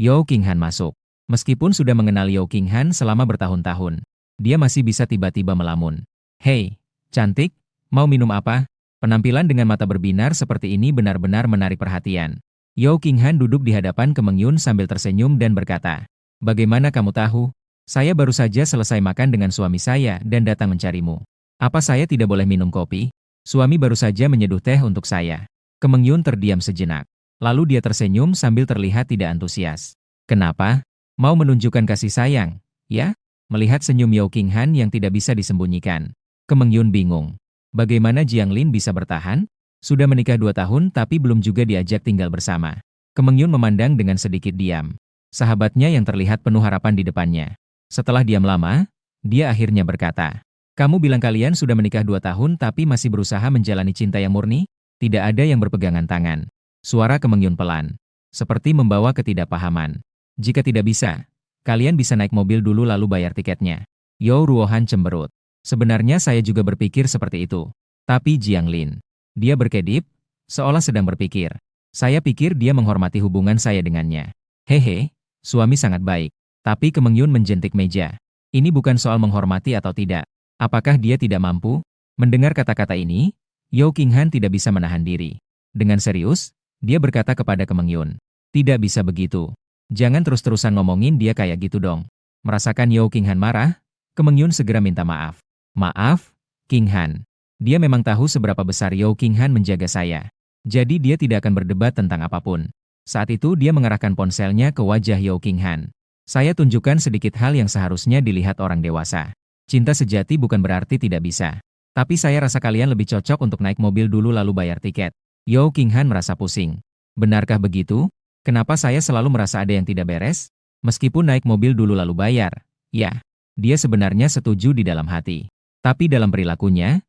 Yao Qinghan masuk. Meskipun sudah mengenal Yao Qinghan selama bertahun-tahun, dia masih bisa tiba-tiba melamun. Hei, cantik, mau minum apa? Penampilan dengan mata berbinar seperti ini benar-benar menarik perhatian. Yao Qinghan duduk di hadapan Kemeng Yun sambil tersenyum dan berkata, "Bagaimana kamu tahu? Saya baru saja selesai makan dengan suami saya dan datang mencarimu. Apa saya tidak boleh minum kopi? Suami baru saja menyeduh teh untuk saya." Kemeng Yun terdiam sejenak. Lalu dia tersenyum sambil terlihat tidak antusias. "Kenapa? Mau menunjukkan kasih sayang, ya?" Melihat senyum Yao Qinghan yang tidak bisa disembunyikan, Kemeng Yun bingung. Bagaimana Jiang Lin bisa bertahan? Sudah menikah 2 tahun tapi belum juga diajak tinggal bersama. Kemeng Yun memandang dengan sedikit diam. Sahabatnya yang terlihat penuh harapan di depannya. Setelah diam lama, dia akhirnya berkata, "Kamu bilang kalian sudah menikah 2 tahun tapi masih berusaha menjalani cinta yang murni?" Tidak ada yang berpegangan tangan. Suara Kemeng Yun pelan, seperti membawa ketidakpahaman. "Jika tidak bisa, kalian bisa naik mobil dulu lalu bayar tiketnya." Yao Ruohan cemberut. "Sebenarnya saya juga berpikir seperti itu. Tapi Jiang Lin." Dia berkedip, seolah sedang berpikir. "Saya pikir dia menghormati hubungan saya dengannya." "Hehe, suami sangat baik." Tapi Kemeng Yun menjentik meja. "Ini bukan soal menghormati atau tidak. Apakah dia tidak mampu?" Mendengar kata-kata ini, Yao Qinghan tidak bisa menahan diri. Dengan serius, dia berkata kepada Kemeng Yun, "Tidak bisa begitu. Jangan terus-terusan ngomongin dia kayak gitu dong." Merasakan Yao Qinghan marah, Kemeng Yun segera minta maaf. "Maaf, Qinghan. Dia memang tahu seberapa besar Yao Qinghan menjaga saya. Jadi dia tidak akan berdebat tentang apapun." Saat itu dia mengarahkan ponselnya ke wajah Yao Qinghan. "Saya tunjukkan sedikit hal yang seharusnya dilihat orang dewasa. Cinta sejati bukan berarti tidak bisa. Tapi saya rasa kalian lebih cocok untuk naik mobil dulu lalu bayar tiket." Yao Qinghan merasa pusing. "Benarkah begitu? Kenapa saya selalu merasa ada yang tidak beres? Meskipun naik mobil dulu lalu bayar." Ya, dia sebenarnya setuju di dalam hati. Tapi dalam perilakunya,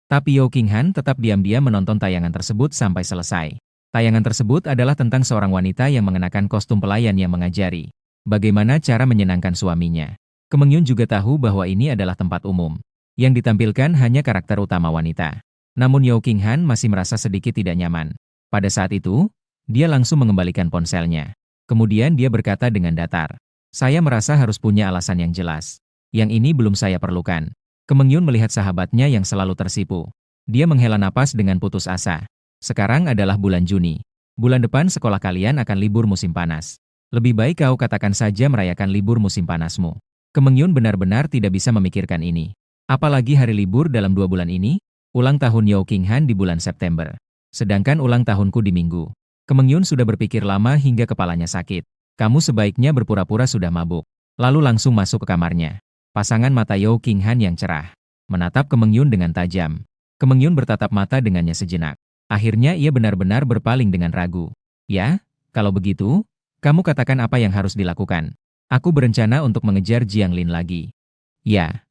Tapi Yao Qinghan tetap diam-diam menonton tayangan tersebut sampai selesai. Tayangan tersebut adalah tentang seorang wanita yang mengenakan kostum pelayan yang mengajari bagaimana cara menyenangkan suaminya. Kemeng Yun juga tahu bahwa ini adalah tempat umum. Yang ditampilkan hanya karakter utama wanita. Namun Yao Qinghan masih merasa sedikit tidak nyaman. Pada saat itu, dia langsung mengembalikan ponselnya. Kemudian dia berkata dengan datar, "Saya merasa harus punya alasan yang jelas. Yang ini belum saya perlukan." Kemeng Yun melihat sahabatnya yang selalu tersipu. Dia menghela napas dengan putus asa. "Sekarang adalah bulan Juni. Bulan depan sekolah kalian akan libur musim panas. Lebih baik kau katakan saja merayakan libur musim panasmu." Kemeng Yun benar-benar tidak bisa memikirkan ini. Apalagi hari libur dalam 2 bulan ini, ulang tahun Yao Qinghan di bulan September. Sedangkan ulang tahunku di Minggu. Kemeng Yun sudah berpikir lama hingga kepalanya sakit. "Kamu sebaiknya berpura-pura sudah mabuk." Lalu langsung masuk ke kamarnya. Pasangan mata Yao Qinghan yang cerah menatap Kemeng Yun dengan tajam. Kemeng Yun bertatap mata dengannya sejenak. Akhirnya ia benar-benar berpaling dengan ragu. "Ya, kalau begitu, kamu katakan apa yang harus dilakukan." "Aku berencana untuk mengejar Jiang Lin lagi." "Ya."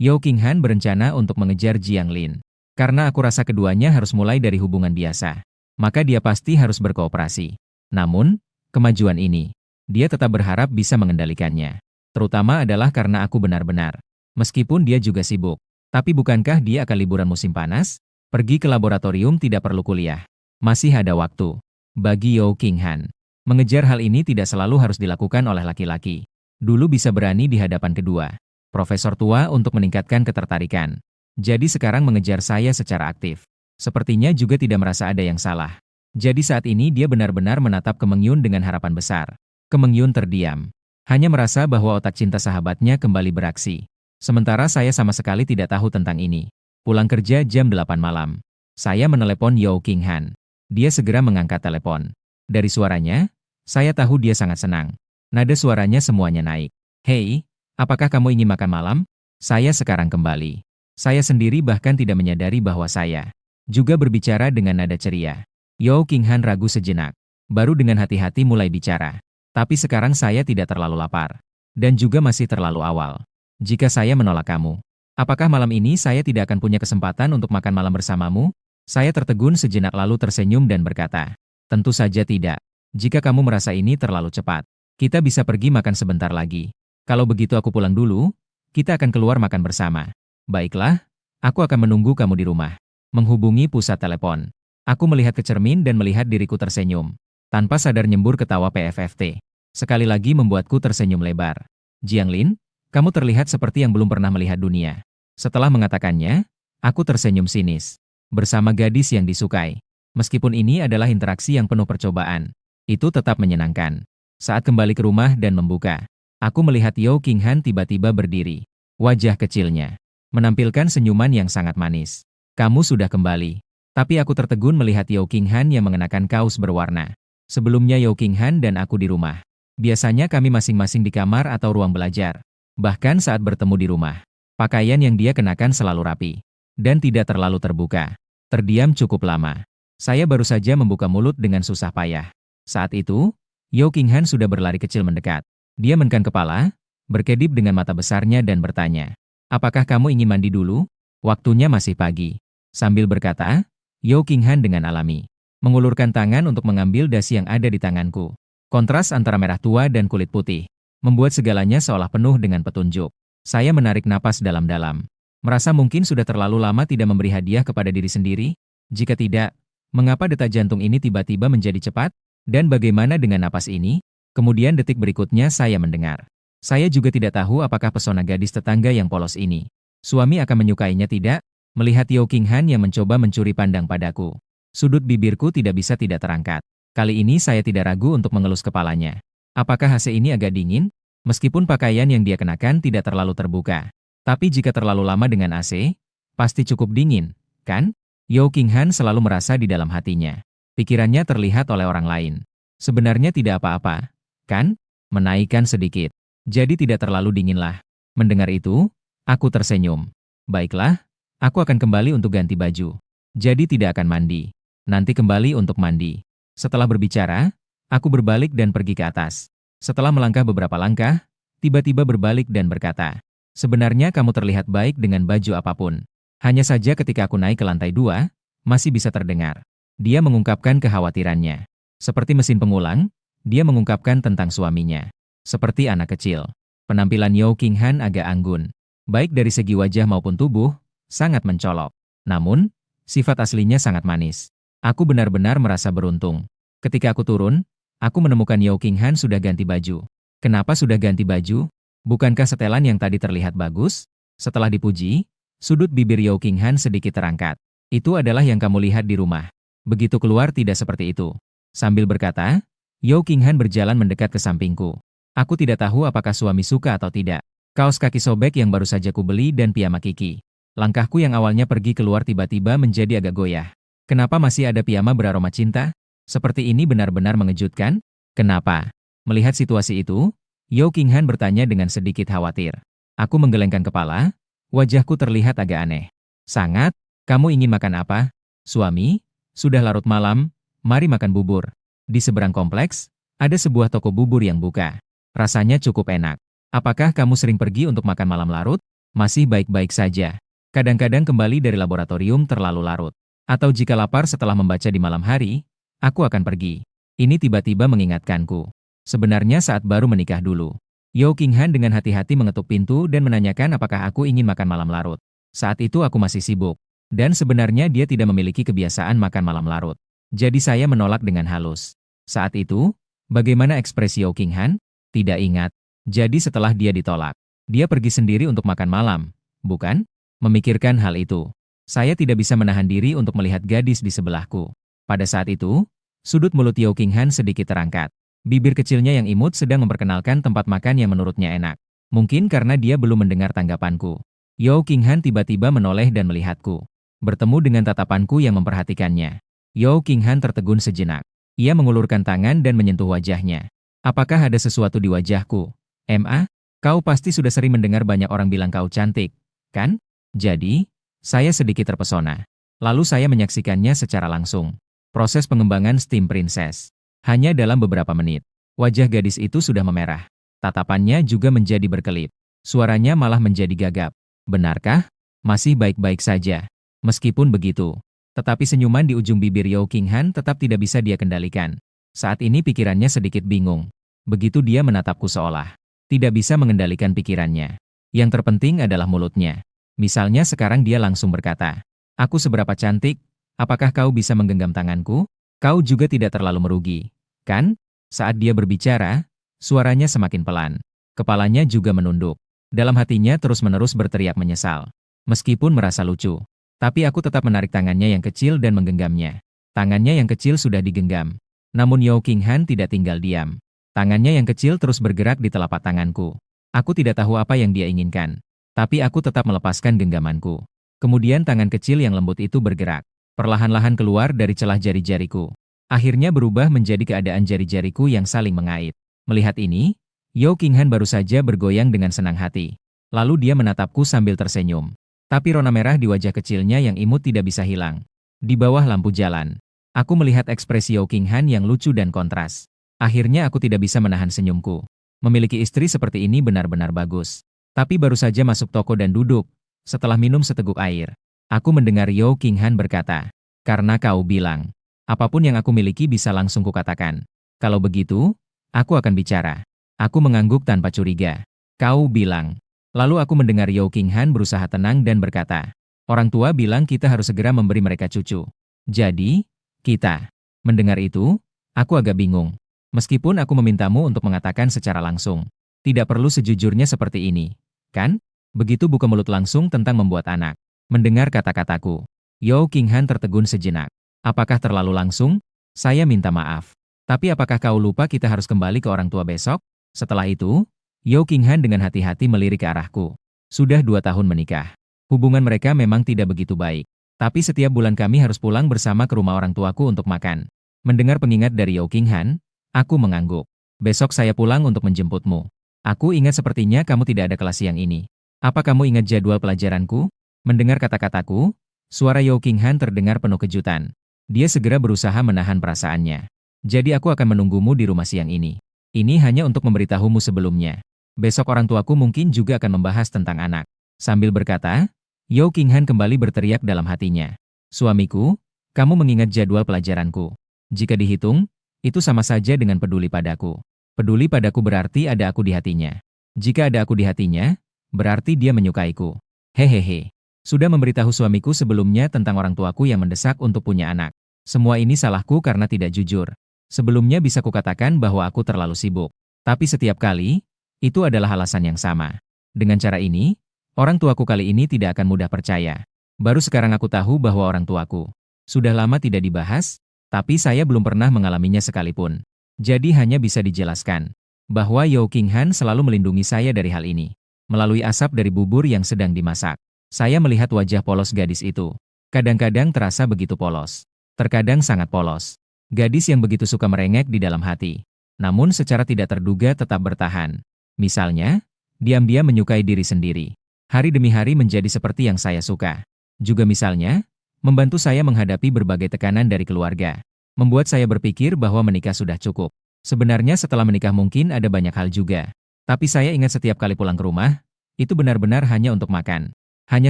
Yao Qinghan berencana untuk mengejar Jiang Lin. Karena aku rasa keduanya harus mulai dari hubungan biasa. Maka dia pasti harus berkooperasi. Namun, kemajuan ini, dia tetap berharap bisa mengendalikannya. Terutama adalah karena aku benar-benar. Meskipun dia juga sibuk. Tapi bukankah dia akan liburan musim panas? Pergi ke laboratorium tidak perlu kuliah. Masih ada waktu. Bagi Yao Qinghan, mengejar hal ini tidak selalu harus dilakukan oleh laki-laki. Dulu bisa berani di hadapan kedua profesor tua untuk meningkatkan ketertarikan. Jadi sekarang mengejar saya secara aktif. Sepertinya juga tidak merasa ada yang salah. Jadi saat ini dia benar-benar menatap Kemeng Yun dengan harapan besar. Kemeng Yun terdiam. Hanya merasa bahwa otak cinta sahabatnya kembali beraksi. Sementara saya sama sekali tidak tahu tentang ini. Pulang kerja jam 8 malam. Saya menelepon Yao Qinghan. Dia segera mengangkat telepon. Dari suaranya, saya tahu dia sangat senang. Nada suaranya semuanya naik. "Hei, apakah kamu ingin makan malam? Saya sekarang kembali." Saya sendiri bahkan tidak menyadari bahwa saya juga berbicara dengan nada ceria. Yao Qinghan ragu sejenak. Baru dengan hati-hati mulai bicara. "Tapi sekarang saya tidak terlalu lapar. Dan juga masih terlalu awal. Jika saya menolak kamu, apakah malam ini saya tidak akan punya kesempatan untuk makan malam bersamamu?" Saya tertegun sejenak lalu tersenyum dan berkata, "Tentu saja tidak. Jika kamu merasa ini terlalu cepat, kita bisa pergi makan sebentar lagi. Kalau begitu aku pulang dulu, kita akan keluar makan bersama." "Baiklah, aku akan menunggu kamu di rumah." Menghubungi pusat telepon. Aku melihat ke cermin dan melihat diriku tersenyum. Tanpa sadar nyembur ketawa PFFT. Sekali lagi membuatku tersenyum lebar. Jianglin, kamu terlihat seperti yang belum pernah melihat dunia. Setelah mengatakannya, aku tersenyum sinis. Bersama gadis yang disukai. Meskipun ini adalah interaksi yang penuh percobaan, itu tetap menyenangkan. Saat kembali ke rumah dan membuka, aku melihat Yao Qinghan tiba-tiba berdiri. Wajah kecilnya menampilkan senyuman yang sangat manis. Kamu sudah kembali. Tapi aku tertegun melihat Yao Qinghan yang mengenakan kaos berwarna. Sebelumnya Yao Qinghan dan aku di rumah. Biasanya kami masing-masing di kamar atau ruang belajar. Bahkan saat bertemu di rumah, pakaian yang dia kenakan selalu rapi dan tidak terlalu terbuka. Terdiam cukup lama. Saya baru saja membuka mulut dengan susah payah. Saat itu, Yao Qinghan sudah berlari kecil mendekat. Dia menengkan kepala, berkedip dengan mata besarnya dan bertanya, "Apakah kamu ingin mandi dulu? Waktunya masih pagi." Sambil berkata, Yao Qinghan dengan alami mengulurkan tangan untuk mengambil dasi yang ada di tanganku. Kontras antara merah tua dan kulit putih membuat segalanya seolah penuh dengan petunjuk. Saya menarik napas dalam-dalam. Merasa mungkin sudah terlalu lama tidak memberi hadiah kepada diri sendiri. Jika tidak, mengapa detak jantung ini tiba-tiba menjadi cepat? Dan bagaimana dengan napas ini? Kemudian detik berikutnya saya mendengar. Saya juga tidak tahu apakah pesona gadis tetangga yang polos ini. Suami akan menyukainya tidak? Melihat Yao Qinghan yang mencoba mencuri pandang padaku. Sudut bibirku tidak bisa tidak terangkat. Kali ini saya tidak ragu untuk mengelus kepalanya. Apakah AC ini agak dingin? Meskipun pakaian yang dia kenakan tidak terlalu terbuka. Tapi jika terlalu lama dengan AC, pasti cukup dingin, kan? Yao Qinghan selalu merasa di dalam hatinya. Pikirannya terlihat oleh orang lain. Sebenarnya tidak apa-apa, kan? Menaikkan sedikit. Jadi tidak terlalu dinginlah. Mendengar itu, aku tersenyum. Baiklah, aku akan kembali untuk ganti baju. Jadi tidak akan mandi. Nanti kembali untuk mandi. Setelah berbicara, aku berbalik dan pergi ke atas. Setelah melangkah beberapa langkah, tiba-tiba berbalik dan berkata, "Sebenarnya kamu terlihat baik dengan baju apapun. Hanya saja ketika aku naik ke lantai 2, masih bisa terdengar." Dia mengungkapkan kekhawatirannya. Seperti mesin pengulang, dia mengungkapkan tentang suaminya. Seperti anak kecil. Penampilan Yao Qinghan agak anggun. Baik dari segi wajah maupun tubuh, sangat mencolok. Namun, sifat aslinya sangat manis. Aku benar-benar merasa beruntung. Ketika aku turun, aku menemukan Yao Qinghan sudah ganti baju. Kenapa sudah ganti baju? Bukankah setelan yang tadi terlihat bagus? Setelah dipuji, sudut bibir Yao Qinghan sedikit terangkat. Itu adalah yang kamu lihat di rumah. Begitu keluar tidak seperti itu. Sambil berkata, Yao Qinghan berjalan mendekat ke sampingku. Aku tidak tahu apakah suami suka atau tidak. Kaos kaki sobek yang baru saja kubeli dan piyama Kiki. Langkahku yang awalnya pergi keluar tiba-tiba menjadi agak goyah. Kenapa masih ada piyama beraroma cinta? Seperti ini benar-benar mengejutkan. Kenapa? Melihat situasi itu, Yao Qinghan bertanya dengan sedikit khawatir. Aku menggelengkan kepala, wajahku terlihat agak aneh. Sangat, kamu ingin makan apa? Suami, sudah larut malam, mari makan bubur. Di seberang kompleks, ada sebuah toko bubur yang buka. Rasanya cukup enak. Apakah kamu sering pergi untuk makan malam larut? Masih baik-baik saja. Kadang-kadang kembali dari laboratorium terlalu larut. Atau jika lapar setelah membaca di malam hari, aku akan pergi. Ini tiba-tiba mengingatkanku. Sebenarnya saat baru menikah dulu. Yao Qinghan dengan hati-hati mengetuk pintu dan menanyakan apakah aku ingin makan malam larut. Saat itu aku masih sibuk. Dan sebenarnya dia tidak memiliki kebiasaan makan malam larut. Jadi saya menolak dengan halus. Saat itu, bagaimana ekspresi Yao Qinghan? Tidak ingat. Jadi setelah dia ditolak, dia pergi sendiri untuk makan malam, bukan? Memikirkan hal itu, saya tidak bisa menahan diri untuk melihat gadis di sebelahku. Pada saat itu, sudut mulut Yao Qinghan sedikit terangkat. Bibir kecilnya yang imut sedang memperkenalkan tempat makan yang menurutnya enak. Mungkin karena dia belum mendengar tanggapanku. Yao Qinghan tiba-tiba menoleh dan melihatku. Bertemu dengan tatapanku yang memperhatikannya. Yao Qinghan tertegun sejenak. Ia mengulurkan tangan dan menyentuh wajahnya. Apakah ada sesuatu di wajahku? Ma, kau pasti sudah sering mendengar banyak orang bilang kau cantik, kan? Jadi, saya sedikit terpesona. Lalu saya menyaksikannya secara langsung. Proses pengembangan Steam Princess. Hanya dalam beberapa menit, wajah gadis itu sudah memerah. Tatapannya juga menjadi berkelip. Suaranya malah menjadi gagap. Benarkah? Masih baik-baik saja. Meskipun begitu, tetapi senyuman di ujung bibir Yao Qinghan tetap tidak bisa dia kendalikan. Saat ini pikirannya sedikit bingung. Begitu dia menatapku seolah tidak bisa mengendalikan pikirannya. Yang terpenting adalah mulutnya. Misalnya sekarang dia langsung berkata, "Aku seberapa cantik? Apakah kau bisa menggenggam tanganku? Kau juga tidak terlalu merugi, kan? Saat dia berbicara, suaranya semakin pelan. Kepalanya juga menunduk. Dalam hatinya terus-menerus berteriak menyesal. Meskipun merasa lucu. Tapi aku tetap menarik tangannya yang kecil dan menggenggamnya. Tangannya yang kecil sudah digenggam. Namun Yao Qinghan tidak tinggal diam. Tangannya yang kecil terus bergerak di telapak tanganku. Aku tidak tahu apa yang dia inginkan. Tapi aku tetap melepaskan genggamanku. Kemudian tangan kecil yang lembut itu bergerak. Perlahan-lahan keluar dari celah jari-jariku. Akhirnya berubah menjadi keadaan jari-jariku yang saling mengait. Melihat ini, Yao Qinghan baru saja bergoyang dengan senang hati. Lalu dia menatapku sambil tersenyum. Tapi rona merah di wajah kecilnya yang imut tidak bisa hilang. Di bawah lampu jalan, aku melihat ekspresi Yao Qinghan yang lucu dan kontras. Akhirnya aku tidak bisa menahan senyumku. Memiliki istri seperti ini benar-benar bagus. Tapi baru saja masuk toko dan duduk. Setelah minum seteguk air, aku mendengar Yao Qinghan berkata, "Karena kau bilang, apapun yang aku miliki bisa langsung kukatakan. Kalau begitu, aku akan bicara." Aku mengangguk tanpa curiga. "Kau bilang." Lalu aku mendengar Yao Qinghan berusaha tenang dan berkata, "Orang tua bilang kita harus segera memberi mereka cucu. Jadi, kita." Mendengar itu, aku agak bingung. Meskipun aku memintamu untuk mengatakan secara langsung. Tidak perlu sejujurnya seperti ini, kan? Begitu buka mulut langsung tentang membuat anak. Mendengar kata-kataku, Yao Qinghan tertegun sejenak. "Apakah terlalu langsung? Saya minta maaf. Tapi apakah kau lupa kita harus kembali ke orang tua besok?" Setelah itu, Yao Qinghan dengan hati-hati melirik ke arahku. Sudah 2 tahun menikah. Hubungan mereka memang tidak begitu baik. Tapi setiap bulan kami harus pulang bersama ke rumah orang tuaku untuk makan. Mendengar pengingat dari Yao Qinghan, aku mengangguk. "Besok saya pulang untuk menjemputmu. Aku ingat sepertinya kamu tidak ada kelas siang ini. Apa kamu ingat jadwal pelajaranku?" Mendengar kata-kataku, suara Yao Qinghan terdengar penuh kejutan. Dia segera berusaha menahan perasaannya. "Jadi aku akan menunggumu di rumah siang ini. Ini hanya untuk memberitahumu sebelumnya. Besok orang tuaku mungkin juga akan membahas tentang anak." Sambil berkata, Yao Qinghan kembali berteriak dalam hatinya. "Suamiku, kamu mengingat jadwal pelajaranku. Jika dihitung, itu sama saja dengan peduli padaku. Peduli padaku berarti ada aku di hatinya. Jika ada aku di hatinya, berarti dia menyukaiku. Hehehe. Sudah memberitahu suamiku sebelumnya tentang orang tuaku yang mendesak untuk punya anak. Semua ini salahku karena tidak jujur. Sebelumnya bisa kukatakan bahwa aku terlalu sibuk. Tapi setiap kali, itu adalah alasan yang sama. Dengan cara ini, orang tuaku kali ini tidak akan mudah percaya. Baru sekarang aku tahu bahwa orang tuaku sudah lama tidak dibahas, tapi saya belum pernah mengalaminya sekalipun. Jadi hanya bisa dijelaskan bahwa Yao Qinghan selalu melindungi saya dari hal ini. Melalui asap dari bubur yang sedang dimasak, saya melihat wajah polos gadis itu. Kadang-kadang terasa begitu polos. Terkadang sangat polos. Gadis yang begitu suka merengek di dalam hati. Namun secara tidak terduga tetap bertahan. Misalnya, diam-diam menyukai diri sendiri. Hari demi hari menjadi seperti yang saya suka. Juga misalnya, membantu saya menghadapi berbagai tekanan dari keluarga. Membuat saya berpikir bahwa menikah sudah cukup. Sebenarnya setelah menikah mungkin ada banyak hal juga. Tapi saya ingat setiap kali pulang ke rumah, itu benar-benar hanya untuk makan. Hanya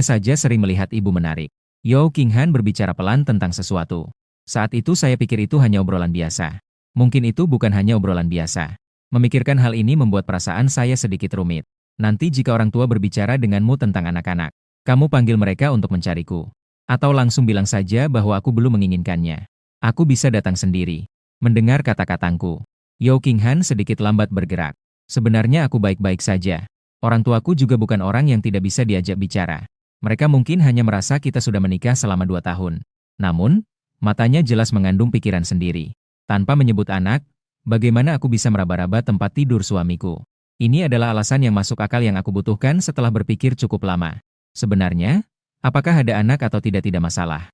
saja sering melihat ibu menarik. Yao Qinghan berbicara pelan tentang sesuatu. Saat itu saya pikir itu hanya obrolan biasa. Mungkin itu bukan hanya obrolan biasa. Memikirkan hal ini membuat perasaan saya sedikit rumit. Nanti jika orang tua berbicara denganmu tentang anak-anak, kamu panggil mereka untuk mencariku. Atau langsung bilang saja bahwa aku belum menginginkannya. Aku bisa datang sendiri. Mendengar kata-kataku, Yao Qinghan sedikit lambat bergerak. Sebenarnya aku baik-baik saja. Orang tuaku juga bukan orang yang tidak bisa diajak bicara. Mereka mungkin hanya merasa kita sudah menikah selama 2 tahun. Namun, matanya jelas mengandung pikiran sendiri. Tanpa menyebut anak, bagaimana aku bisa meraba-raba tempat tidur suamiku? Ini adalah alasan yang masuk akal yang aku butuhkan setelah berpikir cukup lama. Sebenarnya, apakah ada anak atau tidak masalah?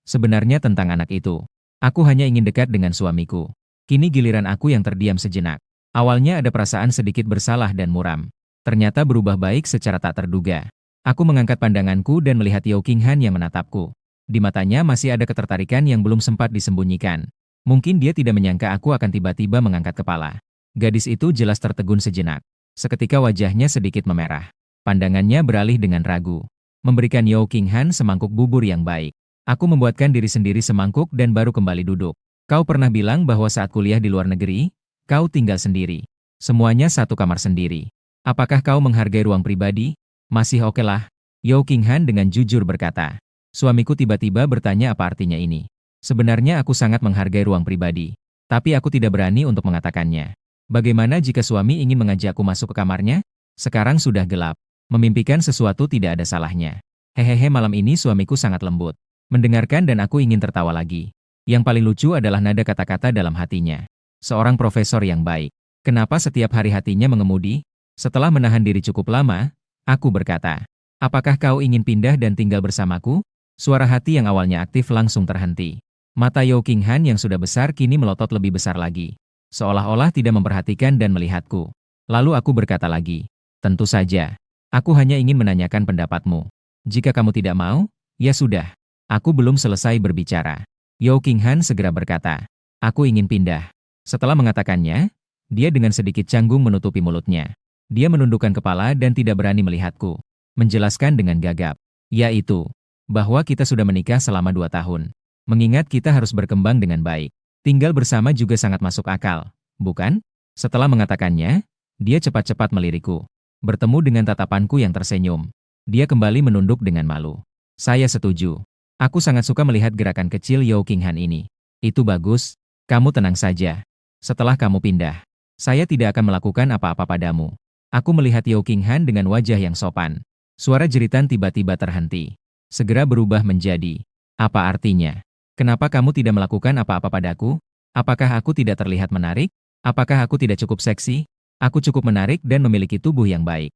Sebenarnya tentang anak itu. Aku hanya ingin dekat dengan suamiku. Kini giliran aku yang terdiam sejenak. Awalnya ada perasaan sedikit bersalah dan muram. Ternyata berubah baik secara tak terduga. Aku mengangkat pandanganku dan melihat Yao Qinghan yang menatapku. Di matanya masih ada ketertarikan yang belum sempat disembunyikan. Mungkin dia tidak menyangka aku akan tiba-tiba mengangkat kepala. Gadis itu jelas tertegun sejenak. Seketika wajahnya sedikit memerah. Pandangannya beralih dengan ragu. Memberikan Yao Qinghan semangkuk bubur yang baik. Aku membuatkan diri sendiri semangkuk dan baru kembali duduk. "Kau pernah bilang bahwa saat kuliah di luar negeri, kau tinggal sendiri. Semuanya satu kamar sendiri. Apakah kau menghargai ruang pribadi?" "Masih oke lah," Yao Qinghan dengan jujur berkata. Suamiku tiba-tiba bertanya apa artinya ini. Sebenarnya aku sangat menghargai ruang pribadi. Tapi aku tidak berani untuk mengatakannya. Bagaimana jika suami ingin mengajakku masuk ke kamarnya? Sekarang sudah gelap. Memimpikan sesuatu tidak ada salahnya. Hehehe, malam ini suamiku sangat lembut. Mendengarkan dan aku ingin tertawa lagi. Yang paling lucu adalah nada kata-kata dalam hatinya. Seorang profesor yang baik. Kenapa setiap hari hatinya mengemudi? Setelah menahan diri cukup lama, aku berkata, apakah kau ingin pindah dan tinggal bersamaku? Suara hati yang awalnya aktif langsung terhenti. Mata Yao Qinghan yang sudah besar kini melotot lebih besar lagi. Seolah-olah tidak memperhatikan dan melihatku. Lalu aku berkata lagi, tentu saja. Aku hanya ingin menanyakan pendapatmu. Jika kamu tidak mau, ya sudah. Aku belum selesai berbicara. Yao Qinghan segera berkata, aku ingin pindah. Setelah mengatakannya, dia dengan sedikit canggung menutupi mulutnya. Dia menundukkan kepala dan tidak berani melihatku. Menjelaskan dengan gagap, yaitu, bahwa kita sudah menikah selama 2 tahun. Mengingat kita harus berkembang dengan baik. Tinggal bersama juga sangat masuk akal, bukan? Setelah mengatakannya, dia cepat-cepat melirikku. Bertemu dengan tatapanku yang tersenyum. Dia kembali menunduk dengan malu. Saya setuju. Aku sangat suka melihat gerakan kecil Yao Qinghan ini. Itu bagus, kamu tenang saja. Setelah kamu pindah, saya tidak akan melakukan apa-apa padamu. Aku melihat Yao Qinghan dengan wajah yang sopan. Suara jeritan tiba-tiba terhenti. Segera berubah menjadi, apa artinya? Kenapa kamu tidak melakukan apa-apa padaku? Apakah aku tidak terlihat menarik? Apakah aku tidak cukup seksi? Aku cukup menarik dan memiliki tubuh yang baik.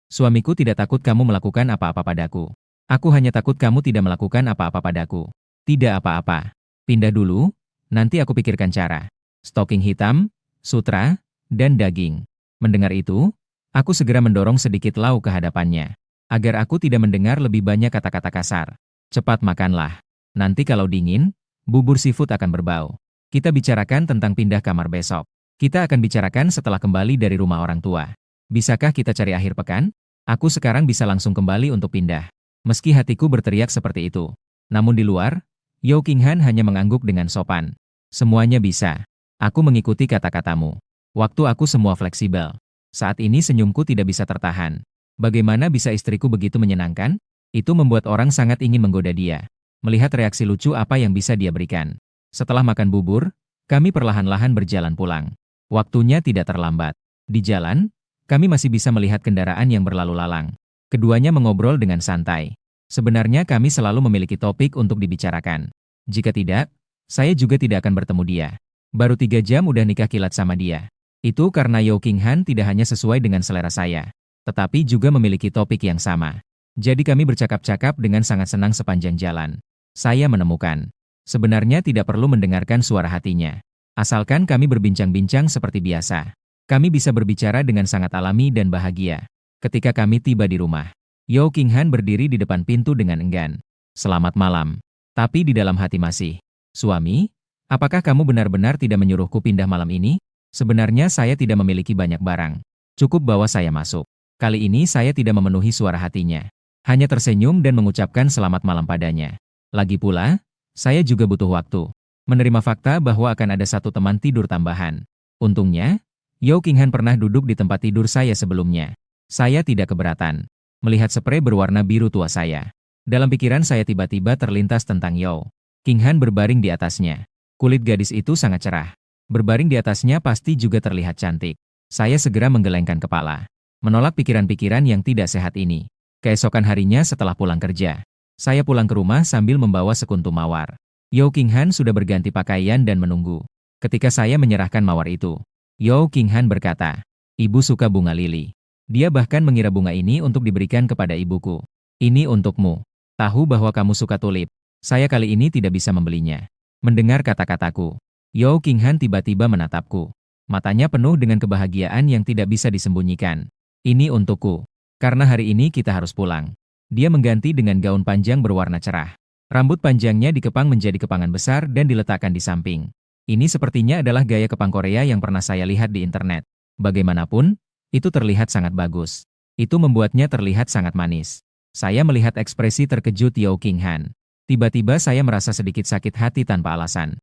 Suamiku tidak takut kamu melakukan apa-apa padaku. Aku hanya takut kamu tidak melakukan apa-apa padaku. Tidak apa-apa. Pindah dulu, nanti aku pikirkan cara. Stoking hitam, sutra, dan daging. Mendengar itu, aku segera mendorong sedikit lauk ke hadapannya. Agar aku tidak mendengar lebih banyak kata-kata kasar. Cepat makanlah. Nanti kalau dingin, bubur seafood akan berbau. Kita bicarakan tentang pindah kamar besok. Kita akan bicarakan setelah kembali dari rumah orang tua. Bisakah kita cari akhir pekan? Aku sekarang bisa langsung kembali untuk pindah. Meski hatiku berteriak seperti itu. Namun di luar, Yao Qinghan hanya mengangguk dengan sopan. Semuanya bisa. Aku mengikuti kata-katamu. Waktu aku semua fleksibel. Saat ini senyumku tidak bisa tertahan. Bagaimana bisa istriku begitu menyenangkan? Itu membuat orang sangat ingin menggoda dia. Melihat reaksi lucu apa yang bisa dia berikan. Setelah makan bubur, kami perlahan-lahan berjalan pulang. Waktunya tidak terlambat. Di jalan, kami masih bisa melihat kendaraan yang berlalu lalang. Keduanya mengobrol dengan santai. Sebenarnya kami selalu memiliki topik untuk dibicarakan. Jika tidak, saya juga tidak akan bertemu dia. Baru 3 jam udah nikah kilat sama dia. Itu karena Yao Qinghan tidak hanya sesuai dengan selera saya, tetapi juga memiliki topik yang sama. Jadi kami bercakap-cakap dengan sangat senang sepanjang jalan. Saya menemukan, sebenarnya tidak perlu mendengarkan suara hatinya. Asalkan kami berbincang-bincang seperti biasa. Kami bisa berbicara dengan sangat alami dan bahagia. Ketika kami tiba di rumah, Yao Qinghan berdiri di depan pintu dengan enggan. Selamat malam. Tapi di dalam hati masih, suami, apakah kamu benar-benar tidak menyuruhku pindah malam ini? Sebenarnya saya tidak memiliki banyak barang. Cukup bawa saya masuk. Kali ini saya tidak memenuhi suara hatinya. Hanya tersenyum dan mengucapkan selamat malam padanya. Lagi pula, saya juga butuh waktu. Menerima fakta bahwa akan ada satu teman tidur tambahan. Untungnya, Yao Qinghan pernah duduk di tempat tidur saya sebelumnya. Saya tidak keberatan. Melihat sprei berwarna biru tua saya. Dalam pikiran saya tiba-tiba terlintas tentang Yao Qinghan berbaring di atasnya. Kulit gadis itu sangat cerah. Berbaring di atasnya pasti juga terlihat cantik. Saya segera menggelengkan kepala. Menolak pikiran-pikiran yang tidak sehat ini. Keesokan harinya setelah pulang kerja, saya pulang ke rumah sambil membawa sekuntum mawar. Yao Qinghan sudah berganti pakaian dan menunggu. Ketika saya menyerahkan mawar itu, Yao Qinghan berkata, "Ibu suka bunga lili." Dia bahkan mengira bunga ini untuk diberikan kepada ibuku. "Ini untukmu. Tahu bahwa kamu suka tulip. Saya kali ini tidak bisa membelinya." Mendengar kata-kataku, Yao Qinghan tiba-tiba menatapku. Matanya penuh dengan kebahagiaan yang tidak bisa disembunyikan. "Ini untukku. Karena hari ini kita harus pulang." Dia mengganti dengan gaun panjang berwarna cerah. Rambut panjangnya dikepang menjadi kepangan besar dan diletakkan di samping. Ini sepertinya adalah gaya kepang Korea yang pernah saya lihat di internet. Bagaimanapun, itu terlihat sangat bagus. Itu membuatnya terlihat sangat manis. Saya melihat ekspresi terkejut Yao Qinghan. Tiba-tiba saya merasa sedikit sakit hati tanpa alasan.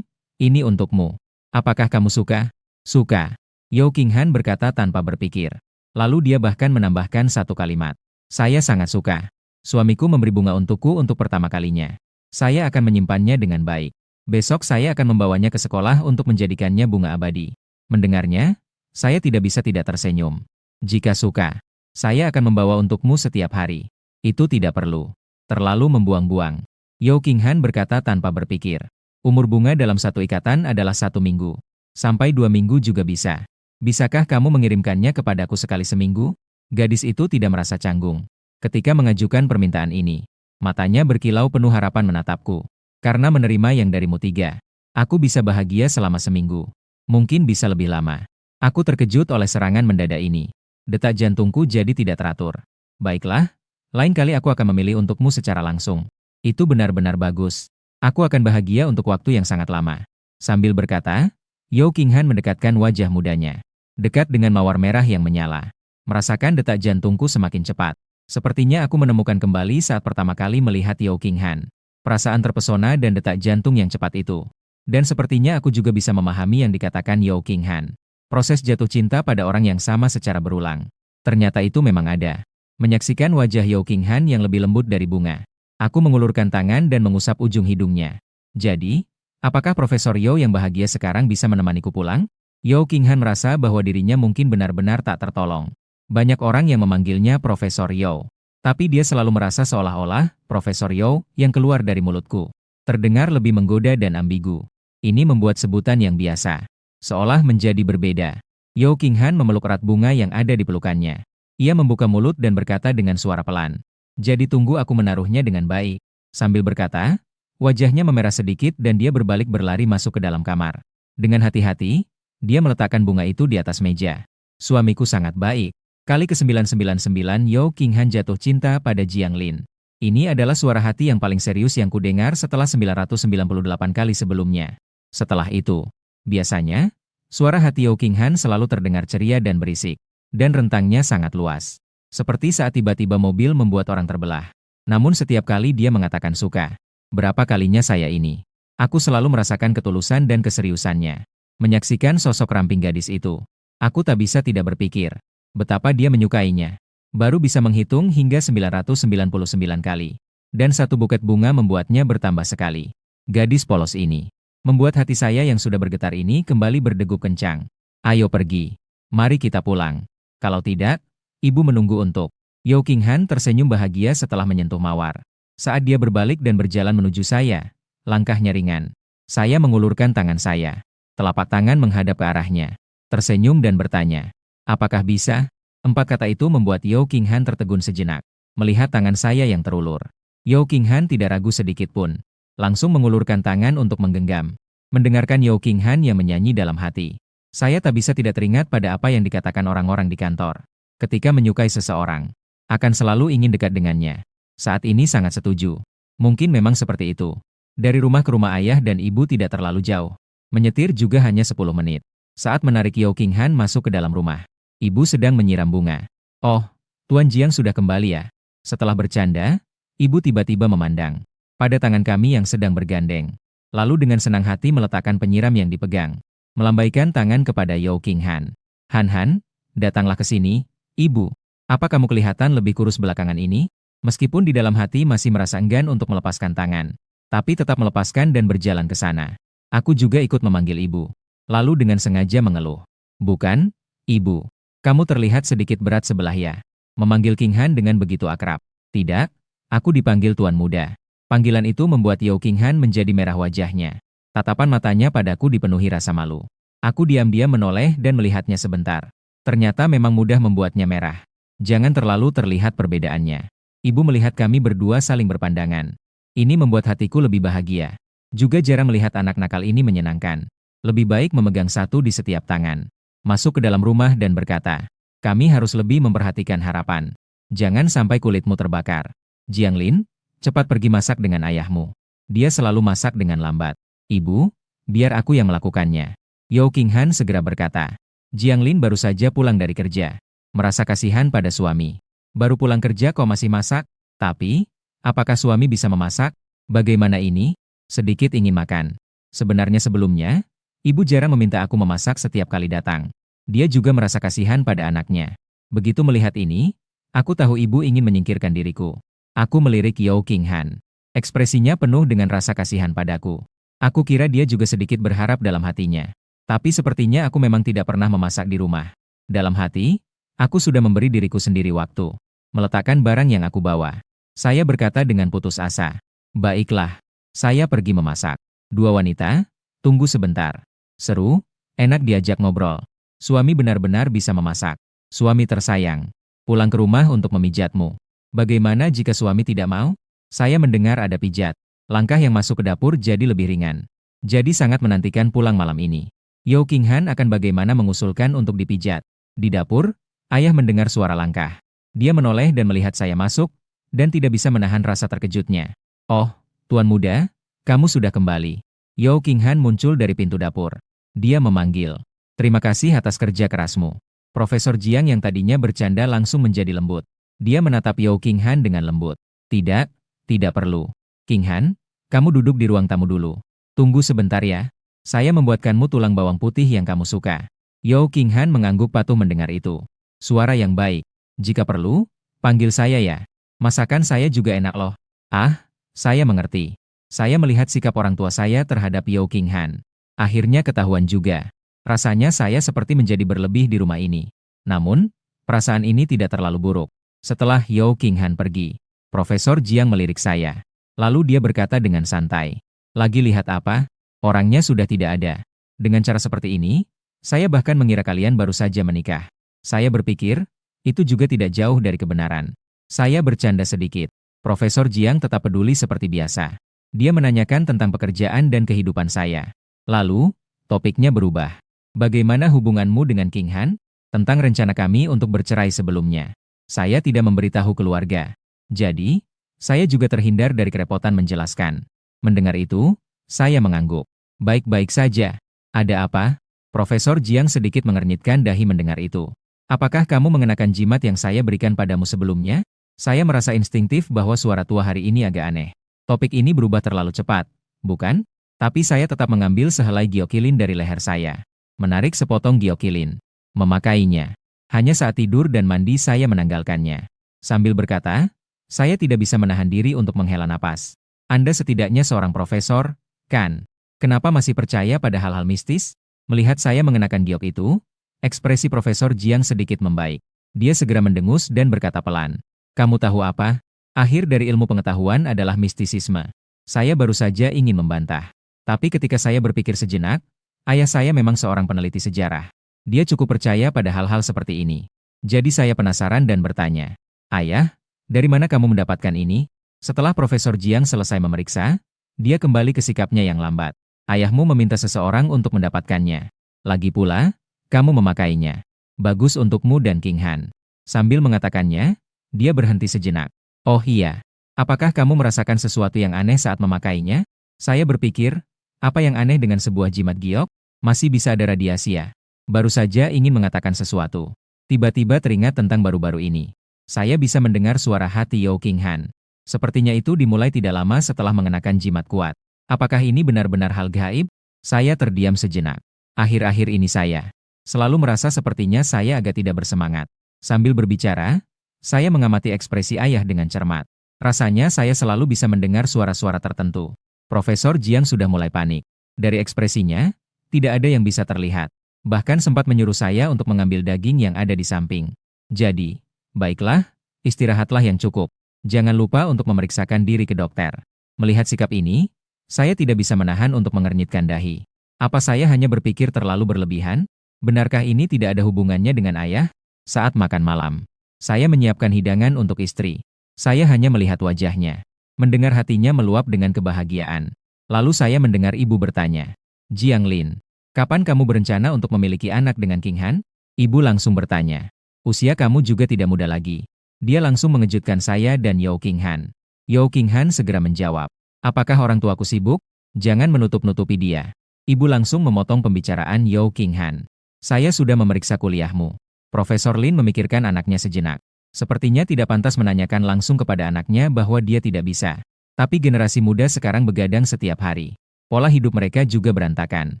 Ini untukmu. Apakah kamu suka?" "Suka," Yao Qinghan berkata tanpa berpikir. Lalu dia bahkan menambahkan satu kalimat. "Saya sangat suka. Suamiku memberi bunga untukku untuk pertama kalinya. Saya akan menyimpannya dengan baik." Besok saya akan membawanya ke sekolah untuk menjadikannya bunga abadi. Mendengarnya, saya tidak bisa tidak tersenyum. Jika suka, saya akan membawa untukmu setiap hari. Itu tidak perlu. Terlalu membuang-buang. Yao Qinghan berkata tanpa berpikir. Umur bunga dalam satu ikatan adalah 1 minggu. Sampai 2 minggu juga bisa. Bisakah kamu mengirimkannya kepadaku sekali seminggu? Gadis itu tidak merasa canggung. Ketika mengajukan permintaan ini, matanya berkilau penuh harapan menatapku. Karena menerima yang darimu 3, aku bisa bahagia selama seminggu. Mungkin bisa lebih lama. Aku terkejut oleh serangan mendadak ini. Detak jantungku jadi tidak teratur. Baiklah, lain kali aku akan memilih untukmu secara langsung. Itu benar-benar bagus. Aku akan bahagia untuk waktu yang sangat lama. Sambil berkata, Yao Qinghan mendekatkan wajah mudanya. Dekat dengan mawar merah yang menyala. Merasakan detak jantungku semakin cepat. Sepertinya aku menemukan kembali saat pertama kali melihat Yao Qinghan. Perasaan terpesona dan detak jantung yang cepat itu. Dan sepertinya aku juga bisa memahami yang dikatakan Yao Qinghan. Proses jatuh cinta pada orang yang sama secara berulang. Ternyata itu memang ada. Menyaksikan wajah Yao Qinghan yang lebih lembut dari bunga. Aku mengulurkan tangan dan mengusap ujung hidungnya. Jadi, apakah Profesor Yao yang bahagia sekarang bisa menemaniku pulang? Yao Qinghan merasa bahwa dirinya mungkin benar-benar tak tertolong. Banyak orang yang memanggilnya Profesor Yao. Tapi dia selalu merasa seolah-olah Profesor Yao yang keluar dari mulutku terdengar lebih menggoda dan ambigu. Ini membuat sebutan yang biasa seolah menjadi berbeda. Yao Qinghan memeluk erat bunga yang ada di pelukannya. Ia membuka mulut dan berkata dengan suara pelan. Jadi tunggu aku menaruhnya dengan baik. Sambil berkata, wajahnya memerah sedikit dan dia berbalik berlari masuk ke dalam kamar. Dengan hati-hati, dia meletakkan bunga itu di atas meja. Suamiku sangat baik. Kali ke-999 Yao Qinghan jatuh cinta pada Jiang Lin. Ini adalah suara hati yang paling serius yang kudengar setelah 998 kali sebelumnya. Setelah itu, biasanya, suara hati Yao Qinghan selalu terdengar ceria dan berisik. Dan rentangnya sangat luas. Seperti saat tiba-tiba mobil membuat orang terbelah. Namun setiap kali dia mengatakan suka. Berapa kalinya saya ini? Aku selalu merasakan ketulusan dan keseriusannya. Menyaksikan sosok ramping gadis itu. Aku tak bisa tidak berpikir. Betapa dia menyukainya. Baru bisa menghitung hingga 999 kali. Dan satu buket bunga membuatnya bertambah sekali. Gadis polos ini membuat hati saya yang sudah bergetar ini kembali berdegup kencang. Ayo pergi. Mari kita pulang. Kalau tidak, ibu menunggu untuk. Yao Qinghan tersenyum bahagia setelah menyentuh mawar. Saat dia berbalik dan berjalan menuju saya, langkahnya ringan. Saya mengulurkan tangan saya. Telapak tangan menghadap ke arahnya. Tersenyum dan bertanya. Apakah bisa? 4 kata itu membuat Yao Qinghan tertegun sejenak. Melihat tangan saya yang terulur. Yao Qinghan tidak ragu sedikit pun. Langsung mengulurkan tangan untuk menggenggam. Mendengarkan Yao Qinghan yang menyanyi dalam hati. Saya tak bisa tidak teringat pada apa yang dikatakan orang-orang di kantor. Ketika menyukai seseorang, akan selalu ingin dekat dengannya. Saat ini sangat setuju. Mungkin memang seperti itu. Dari rumah ke rumah ayah dan ibu tidak terlalu jauh. Menyetir juga hanya 10 menit. Saat menarik Yao Qinghan masuk ke dalam rumah. Ibu sedang menyiram bunga. Oh, Tuan Jiang sudah kembali ya? Setelah bercanda, ibu tiba-tiba memandang pada tangan kami yang sedang bergandeng. Lalu dengan senang hati meletakkan penyiram yang dipegang. Melambaikan tangan kepada Yao Qinghan. Han, datanglah ke sini, ibu. Apa kamu kelihatan lebih kurus belakangan ini? Meskipun di dalam hati masih merasa enggan untuk melepaskan tangan. Tapi tetap melepaskan dan berjalan ke sana. Aku juga ikut memanggil ibu. Lalu dengan sengaja mengeluh. Bukan, ibu. Kamu terlihat sedikit berat sebelah ya. Memanggil Qinghan dengan begitu akrab. Tidak, aku dipanggil Tuan Muda. Panggilan itu membuat Yao Qinghan menjadi merah wajahnya. Tatapan matanya padaku dipenuhi rasa malu. Aku diam-diam menoleh dan melihatnya sebentar. Ternyata memang mudah membuatnya merah. Jangan terlalu terlihat perbedaannya. Ibu melihat kami berdua saling berpandangan. Ini membuat hatiku lebih bahagia. Juga jarang melihat anak nakal ini menyenangkan. Lebih baik memegang satu di setiap tangan. Masuk ke dalam rumah dan berkata, kami harus lebih memperhatikan harapan. Jangan sampai kulitmu terbakar. Jiang Lin, cepat pergi masak dengan ayahmu. Dia selalu masak dengan lambat. Ibu, biar aku yang melakukannya. Yao Qinghan segera berkata. Jiang Lin baru saja pulang dari kerja. Merasa kasihan pada suami. Baru pulang kerja kok masih masak? Tapi, apakah suami bisa memasak? Bagaimana ini? Sedikit ingin makan. Sebenarnya sebelumnya, ibu jarang meminta aku memasak setiap kali datang. Dia juga merasa kasihan pada anaknya. Begitu melihat ini, aku tahu ibu ingin menyingkirkan diriku. Aku melirik Yao Qinghan. Ekspresinya penuh dengan rasa kasihan padaku. Aku kira dia juga sedikit berharap dalam hatinya. Tapi sepertinya aku memang tidak pernah memasak di rumah. Dalam hati, aku sudah memberi diriku sendiri waktu. Meletakkan barang yang aku bawa. Saya berkata dengan putus asa. Baiklah, saya pergi memasak. Dua wanita, tunggu sebentar. Seru, enak diajak ngobrol. Suami benar-benar bisa memasak. Suami tersayang, pulang ke rumah untuk memijatmu. Bagaimana jika suami tidak mau? Saya mendengar ada pijat. Langkah yang masuk ke dapur jadi lebih ringan. Jadi sangat menantikan pulang malam ini. Yao Qinghan akan bagaimana mengusulkan untuk dipijat. Di dapur, ayah mendengar suara langkah. Dia menoleh dan melihat saya masuk, dan tidak bisa menahan rasa terkejutnya. Oh, Tuan Muda, kamu sudah kembali. Yao Qinghan muncul dari pintu dapur. Dia memanggil. Terima kasih atas kerja kerasmu. Profesor Jiang yang tadinya bercanda langsung menjadi lembut. Dia menatap Yao Qinghan dengan lembut. Tidak, tidak perlu. Qinghan, kamu duduk di ruang tamu dulu. Tunggu sebentar ya. Saya membuatkanmu tulang bawang putih yang kamu suka. Yao Qinghan mengangguk patuh mendengar itu. Suara yang baik. Jika perlu, panggil saya ya. Masakan saya juga enak loh. Ah, saya mengerti. Saya melihat sikap orang tua saya terhadap Yao Qinghan. Akhirnya ketahuan juga. Rasanya saya seperti menjadi berlebih di rumah ini. Namun, perasaan ini tidak terlalu buruk. Setelah Yao Qinghan pergi, Profesor Jiang melirik saya. Lalu dia berkata dengan santai. Lagi lihat apa? Orangnya sudah tidak ada. Dengan cara seperti ini, saya bahkan mengira kalian baru saja menikah. Saya berpikir, itu juga tidak jauh dari kebenaran. Saya bercanda sedikit. Profesor Jiang tetap peduli seperti biasa. Dia menanyakan tentang pekerjaan dan kehidupan saya. Lalu, topiknya berubah. Bagaimana hubunganmu dengan Qinghan? Tentang rencana kami untuk bercerai sebelumnya. Saya tidak memberitahu keluarga. Jadi, saya juga terhindar dari kerepotan menjelaskan. Mendengar itu, saya mengangguk. Baik-baik saja. Ada apa? Profesor Jiang sedikit mengernyitkan dahi mendengar itu. Apakah kamu mengenakan jimat yang saya berikan padamu sebelumnya? Saya merasa instingtif bahwa suara tua hari ini agak aneh. Topik ini berubah terlalu cepat, bukan? Tapi saya tetap mengambil sehelai giokilin dari leher saya. Menarik sepotong giokilin. Memakainya. Hanya saat tidur dan mandi saya menanggalkannya. Sambil berkata, saya tidak bisa menahan diri untuk menghela napas. Anda setidaknya seorang profesor, kan? Kenapa masih percaya pada hal-hal mistis? Melihat saya mengenakan giok itu, ekspresi Profesor Jiang sedikit membaik. Dia segera mendengus dan berkata pelan. Kamu tahu apa? Akhir dari ilmu pengetahuan adalah mistisisme. Saya baru saja ingin membantah. Tapi ketika saya berpikir sejenak, ayah saya memang seorang peneliti sejarah. Dia cukup percaya pada hal-hal seperti ini. Jadi saya penasaran dan bertanya, Ayah, dari mana kamu mendapatkan ini? Setelah Profesor Jiang selesai memeriksa, dia kembali ke sikapnya yang lambat. Ayahmu meminta seseorang untuk mendapatkannya. Lagi pula, kamu memakainya. Bagus untukmu dan Qinghan. Sambil mengatakannya, dia berhenti sejenak. Oh iya, apakah kamu merasakan sesuatu yang aneh saat memakainya? Saya berpikir, apa yang aneh dengan sebuah jimat giok? Masih bisa ada radiasi ya? Baru saja ingin mengatakan sesuatu. Tiba-tiba teringat tentang baru-baru ini. Saya bisa mendengar suara hati Yao Qinghan. Sepertinya itu dimulai tidak lama setelah mengenakan jimat kuat. Apakah ini benar-benar hal gaib? Saya terdiam sejenak. Akhir-akhir ini saya selalu merasa sepertinya saya agak tidak bersemangat. Sambil berbicara, saya mengamati ekspresi ayah dengan cermat. Rasanya saya selalu bisa mendengar suara-suara tertentu. Profesor Jiang sudah mulai panik. Dari ekspresinya, tidak ada yang bisa terlihat. Bahkan sempat menyuruh saya untuk mengambil daging yang ada di samping. Jadi, baiklah, istirahatlah yang cukup. Jangan lupa untuk memeriksakan diri ke dokter. Melihat sikap ini, saya tidak bisa menahan untuk mengernyitkan dahi. Apa saya hanya berpikir terlalu berlebihan? Benarkah ini tidak ada hubungannya dengan ayah? Saat makan malam, saya menyiapkan hidangan untuk istri. Saya hanya melihat wajahnya. Mendengar hatinya meluap dengan kebahagiaan. Lalu saya mendengar ibu bertanya, Jiang Lin, kapan kamu berencana untuk memiliki anak dengan Qinghan? Ibu langsung bertanya. Usia kamu juga tidak muda lagi. Dia langsung mengejutkan saya dan Yao Qinghan. Yao Qinghan segera menjawab. Apakah orang tuaku sibuk? Jangan menutup-nutupi dia. Ibu langsung memotong pembicaraan Yao Qinghan. Saya sudah memeriksa kuliahmu. Profesor Lin memikirkan anaknya sejenak. Sepertinya tidak pantas menanyakan langsung kepada anaknya bahwa dia tidak bisa. Tapi generasi muda sekarang begadang setiap hari. Pola hidup mereka juga berantakan.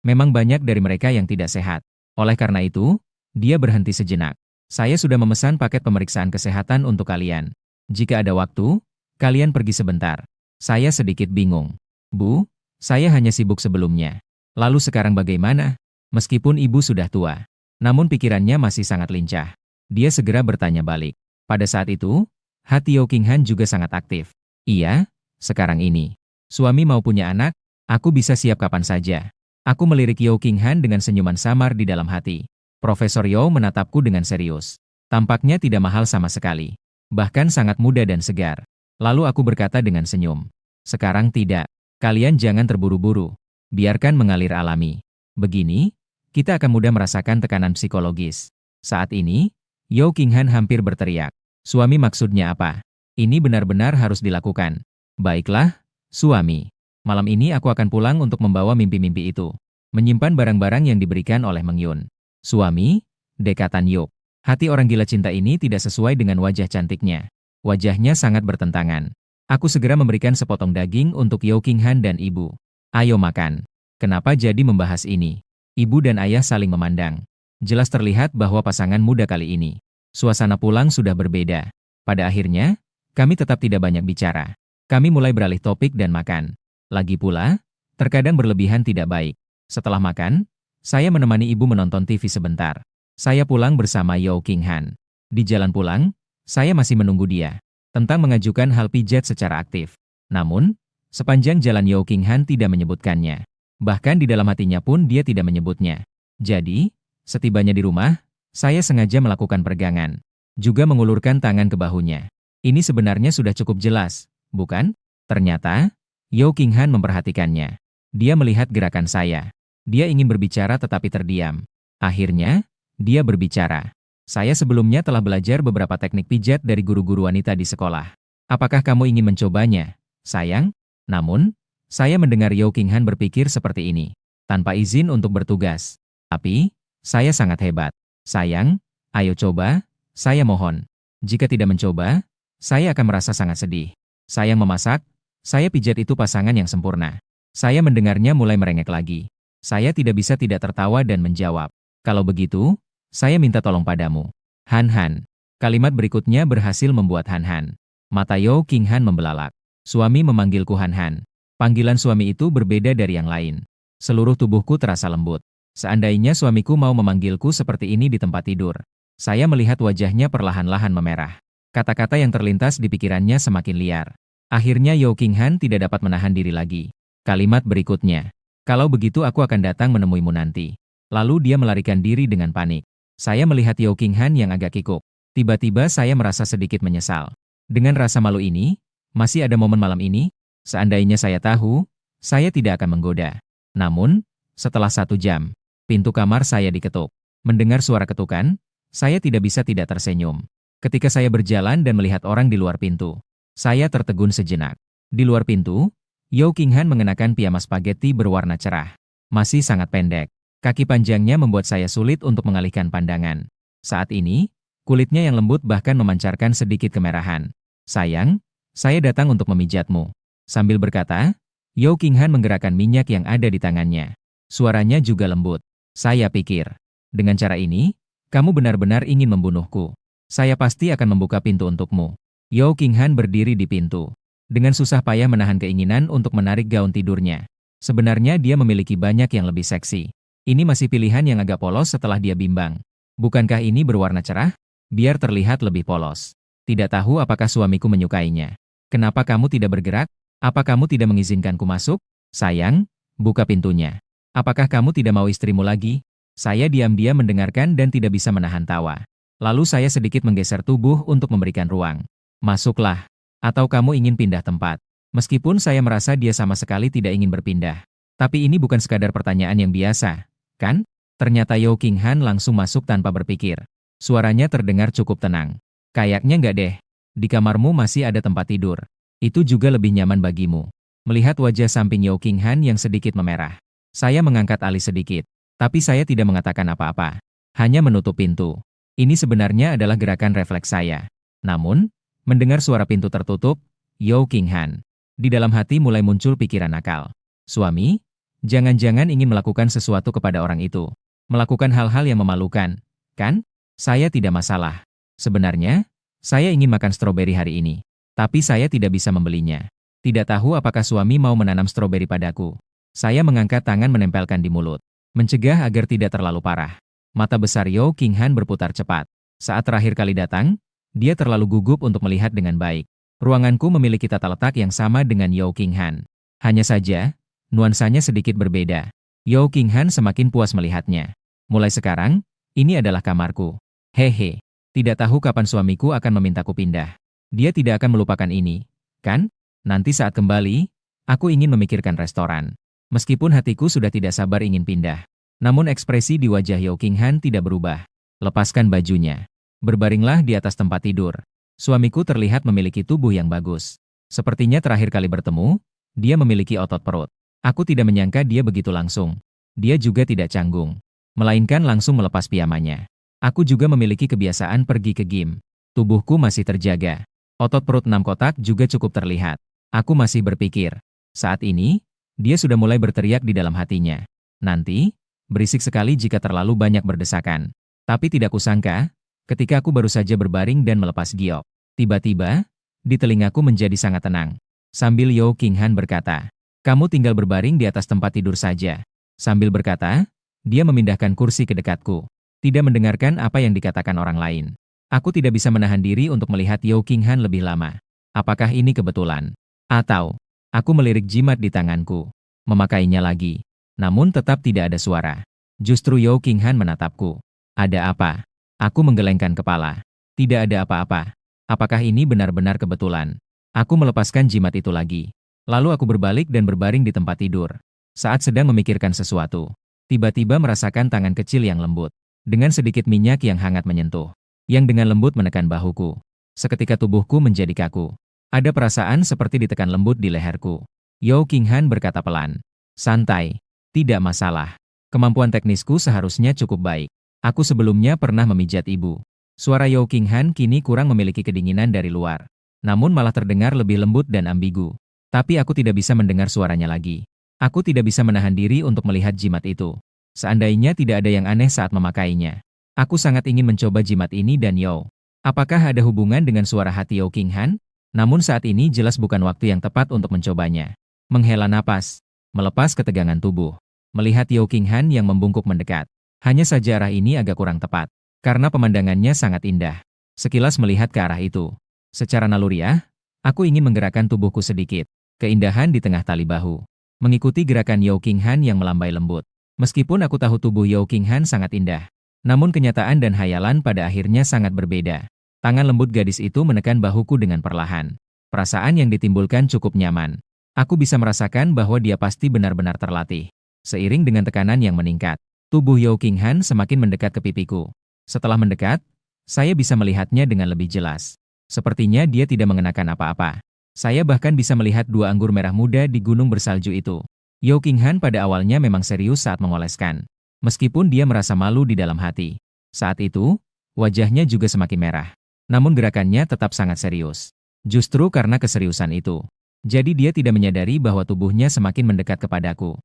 Memang banyak dari mereka yang tidak sehat. Oleh karena itu, dia berhenti sejenak. Saya sudah memesan paket pemeriksaan kesehatan untuk kalian. Jika ada waktu, kalian pergi sebentar. Saya sedikit bingung. Bu, Saya hanya sibuk sebelumnya. Lalu sekarang bagaimana? Meskipun ibu sudah tua, namun pikirannya masih sangat lincah. Dia segera bertanya balik. Pada saat itu, hati Yao Qinghan juga sangat aktif. Iya, sekarang ini. Suami mau punya anak, aku bisa siap kapan saja. Aku melirik Yao Qinghan dengan senyuman samar di dalam hati. Profesor Yao menatapku dengan serius. Tampaknya tidak mahal sama sekali. Bahkan sangat muda dan segar. Lalu aku berkata dengan senyum. Sekarang tidak. Kalian jangan terburu-buru. Biarkan mengalir alami. Begini, kita akan mudah merasakan tekanan psikologis. Saat ini, Yao Qinghan hampir berteriak. Suami maksudnya apa? Ini benar-benar harus dilakukan. Baiklah, suami. Malam ini aku akan pulang untuk membawa mimpi-mimpi itu. Menyimpan barang-barang yang diberikan oleh Meng Yun. Suami, dekatan Yok. Hati orang gila cinta ini tidak sesuai dengan wajah cantiknya. Wajahnya sangat bertentangan. Aku segera memberikan sepotong daging untuk Yao Qinghan dan ibu. Ayo makan. Kenapa jadi membahas ini? Ibu dan ayah saling memandang. Jelas terlihat bahwa pasangan muda kali ini. Suasana pulang sudah berbeda. Pada akhirnya, kami tetap tidak banyak bicara. Kami mulai beralih topik dan makan. Lagi pula, terkadang berlebihan tidak baik. Setelah makan, saya menemani ibu menonton TV sebentar. Saya pulang bersama Yao Qinghan. Di jalan pulang, saya masih menunggu dia. Tentang mengajukan hal pijat secara aktif. Namun, sepanjang jalan Yao Qinghan tidak menyebutkannya. Bahkan di dalam hatinya pun dia tidak menyebutnya. Jadi, setibanya di rumah, saya sengaja melakukan peregangan. Juga mengulurkan tangan ke bahunya. Ini sebenarnya sudah cukup jelas, bukan? Ternyata, Yao Qinghan memperhatikannya. Dia melihat gerakan saya. Dia ingin berbicara tetapi terdiam. Akhirnya, dia berbicara. Saya sebelumnya telah belajar beberapa teknik pijat dari guru-guru wanita di sekolah. Apakah kamu ingin mencobanya, sayang? Namun, saya mendengar Yao Qinghan berpikir seperti ini. Tanpa izin untuk bertugas. Tapi, saya sangat hebat. Sayang, ayo coba, saya mohon. Jika tidak mencoba, saya akan merasa sangat sedih. Sayang memasak, saya pijat itu pasangan yang sempurna. Saya mendengarnya mulai merengek lagi. Saya tidak bisa tidak tertawa dan menjawab. Kalau begitu, saya minta tolong padamu. Han. Kalimat berikutnya berhasil membuat Han. Mata Yao Qinghan membelalak. Suami memanggilku Han. Panggilan suami itu berbeda dari yang lain. Seluruh tubuhku terasa lembut. Seandainya suamiku mau memanggilku seperti ini di tempat tidur. Saya melihat wajahnya perlahan-lahan memerah. Kata-kata yang terlintas di pikirannya semakin liar. Akhirnya Yao Qinghan tidak dapat menahan diri lagi. Kalimat berikutnya. Kalau begitu aku akan datang menemuimu nanti. Lalu dia melarikan diri dengan panik. Saya melihat Yao Qinghan yang agak kikuk. Tiba-tiba saya merasa sedikit menyesal. Dengan rasa malu ini, masih ada momen malam ini? Seandainya saya tahu, saya tidak akan menggoda. Namun, setelah 1 jam, pintu kamar saya diketuk. Mendengar suara ketukan, saya tidak bisa tidak tersenyum. Ketika saya berjalan dan melihat orang di luar pintu, saya tertegun sejenak. Di luar pintu, Yao Qinghan mengenakan piyama spaghetti berwarna cerah. Masih sangat pendek. Kaki panjangnya membuat saya sulit untuk mengalihkan pandangan. Saat ini, kulitnya yang lembut bahkan memancarkan sedikit kemerahan. Sayang, saya datang untuk memijatmu. Sambil berkata, Yao Qinghan menggerakkan minyak yang ada di tangannya. Suaranya juga lembut. Saya pikir, dengan cara ini, kamu benar-benar ingin membunuhku. Saya pasti akan membuka pintu untukmu. Yao Qinghan berdiri di pintu. Dengan susah payah menahan keinginan untuk menarik gaun tidurnya. Sebenarnya dia memiliki banyak yang lebih seksi. Ini masih pilihan yang agak polos setelah dia bimbang. Bukankah ini berwarna cerah? Biar terlihat lebih polos. Tidak tahu apakah suamiku menyukainya. Kenapa kamu tidak bergerak? Apa kamu tidak mengizinkanku masuk? Sayang, buka pintunya. Apakah kamu tidak mau istrimu lagi? Saya diam-diam mendengarkan dan tidak bisa menahan tawa. Lalu saya sedikit menggeser tubuh untuk memberikan ruang. Masuklah. Atau kamu ingin pindah tempat? Meskipun saya merasa dia sama sekali tidak ingin berpindah. Tapi ini bukan sekadar pertanyaan yang biasa. Kan? Ternyata Yao Qinghan langsung masuk tanpa berpikir. Suaranya terdengar cukup tenang. Kayaknya enggak deh. Di kamarmu masih ada tempat tidur. Itu juga lebih nyaman bagimu. Melihat wajah samping Yao Qinghan yang sedikit memerah. Saya mengangkat alis sedikit. Tapi saya tidak mengatakan apa-apa. Hanya menutup pintu. Ini sebenarnya adalah gerakan refleks saya. Namun, mendengar suara pintu tertutup, Yao Qinghan. Di dalam hati mulai muncul pikiran nakal. Suami? Jangan-jangan ingin melakukan sesuatu kepada orang itu. Melakukan hal-hal yang memalukan, kan? Saya tidak masalah. Sebenarnya, saya ingin makan stroberi hari ini. Tapi saya tidak bisa membelinya. Tidak tahu apakah suami mau menanam stroberi padaku. Saya mengangkat tangan menempelkan di mulut, mencegah agar tidak terlalu parah. Mata besar Yao Qinghan berputar cepat. Saat terakhir kali datang, dia terlalu gugup untuk melihat dengan baik. Ruanganku memiliki tata letak yang sama dengan Yao Qinghan. Hanya saja, nuansanya sedikit berbeda. Yao Qinghan semakin puas melihatnya. Mulai sekarang, ini adalah kamarku. Hehe, tidak tahu kapan suamiku akan memintaku pindah. Dia tidak akan melupakan ini, kan? Nanti saat kembali, aku ingin memikirkan restoran. Meskipun hatiku sudah tidak sabar ingin pindah. Namun ekspresi di wajah Yao Qinghan tidak berubah. Lepaskan bajunya. Berbaringlah di atas tempat tidur. Suamiku terlihat memiliki tubuh yang bagus. Sepertinya terakhir kali bertemu, dia memiliki otot perut. Aku tidak menyangka dia begitu langsung. Dia juga tidak canggung, melainkan langsung melepas pijamannya. Aku juga memiliki kebiasaan pergi ke gym. Tubuhku masih terjaga. Otot perut 6 kotak juga cukup terlihat. Aku masih berpikir. Saat ini, dia sudah mulai berteriak di dalam hatinya. Nanti, berisik sekali jika terlalu banyak berdesakan. Tapi tidak kusangka, ketika aku baru saja berbaring dan melepas giok. Tiba-tiba, di telingaku menjadi sangat tenang. Sambil Yao Qinghan berkata, "Kamu tinggal berbaring di atas tempat tidur saja." Sambil berkata, dia memindahkan kursi ke dekatku. Tidak mendengarkan apa yang dikatakan orang lain. Aku tidak bisa menahan diri untuk melihat Yao Qinghan lebih lama. Apakah ini kebetulan? Atau, aku melirik jimat di tanganku, memakainya lagi. Namun tetap tidak ada suara. Justru Yao Qinghan menatapku. Ada apa? Aku menggelengkan kepala. Tidak ada apa-apa. Apakah ini benar-benar kebetulan? Aku melepaskan jimat itu lagi. Lalu aku berbalik dan berbaring di tempat tidur. Saat sedang memikirkan sesuatu, tiba-tiba merasakan tangan kecil yang lembut. Dengan sedikit minyak yang hangat menyentuh, yang dengan lembut menekan bahuku. Seketika tubuhku menjadi kaku. Ada perasaan seperti ditekan lembut di leherku. Yao Qinghan berkata pelan, "Santai, tidak masalah. Kemampuan teknisku seharusnya cukup baik. Aku sebelumnya pernah memijat ibu." Suara Yao Qinghan kini kurang memiliki kedinginan dari luar, namun malah terdengar lebih lembut dan ambigu. Tapi aku tidak bisa mendengar suaranya lagi. Aku tidak bisa menahan diri untuk melihat jimat itu. Seandainya tidak ada yang aneh saat memakainya. Aku sangat ingin mencoba jimat ini dan Yao. Apakah ada hubungan dengan suara hati Yao Qinghan? Namun saat ini jelas bukan waktu yang tepat untuk mencobanya. Menghela napas, melepas ketegangan tubuh. Melihat Yao Qinghan yang membungkuk mendekat. Hanya saja arah ini agak kurang tepat. Karena pemandangannya sangat indah. Sekilas melihat ke arah itu. Secara naluriah, aku ingin menggerakkan tubuhku sedikit. Keindahan di tengah tali bahu. Mengikuti gerakan Yao Qinghan yang melambai lembut. Meskipun aku tahu tubuh Yao Qinghan sangat indah, namun kenyataan dan hayalan pada akhirnya sangat berbeda. Tangan lembut gadis itu menekan bahuku dengan perlahan. Perasaan yang ditimbulkan cukup nyaman. Aku bisa merasakan bahwa dia pasti benar-benar terlatih. Seiring dengan tekanan yang meningkat, tubuh Yao Qinghan semakin mendekat ke pipiku. Setelah mendekat, saya bisa melihatnya dengan lebih jelas. Sepertinya dia tidak mengenakan apa-apa. Saya bahkan bisa melihat 2 anggur merah muda di gunung bersalju itu. Yao Qinghan pada awalnya memang serius saat mengoleskan. Meskipun dia merasa malu di dalam hati. Saat itu, wajahnya juga semakin merah. Namun gerakannya tetap sangat serius. Justru karena keseriusan itu. Jadi dia tidak menyadari bahwa tubuhnya semakin mendekat kepadaku.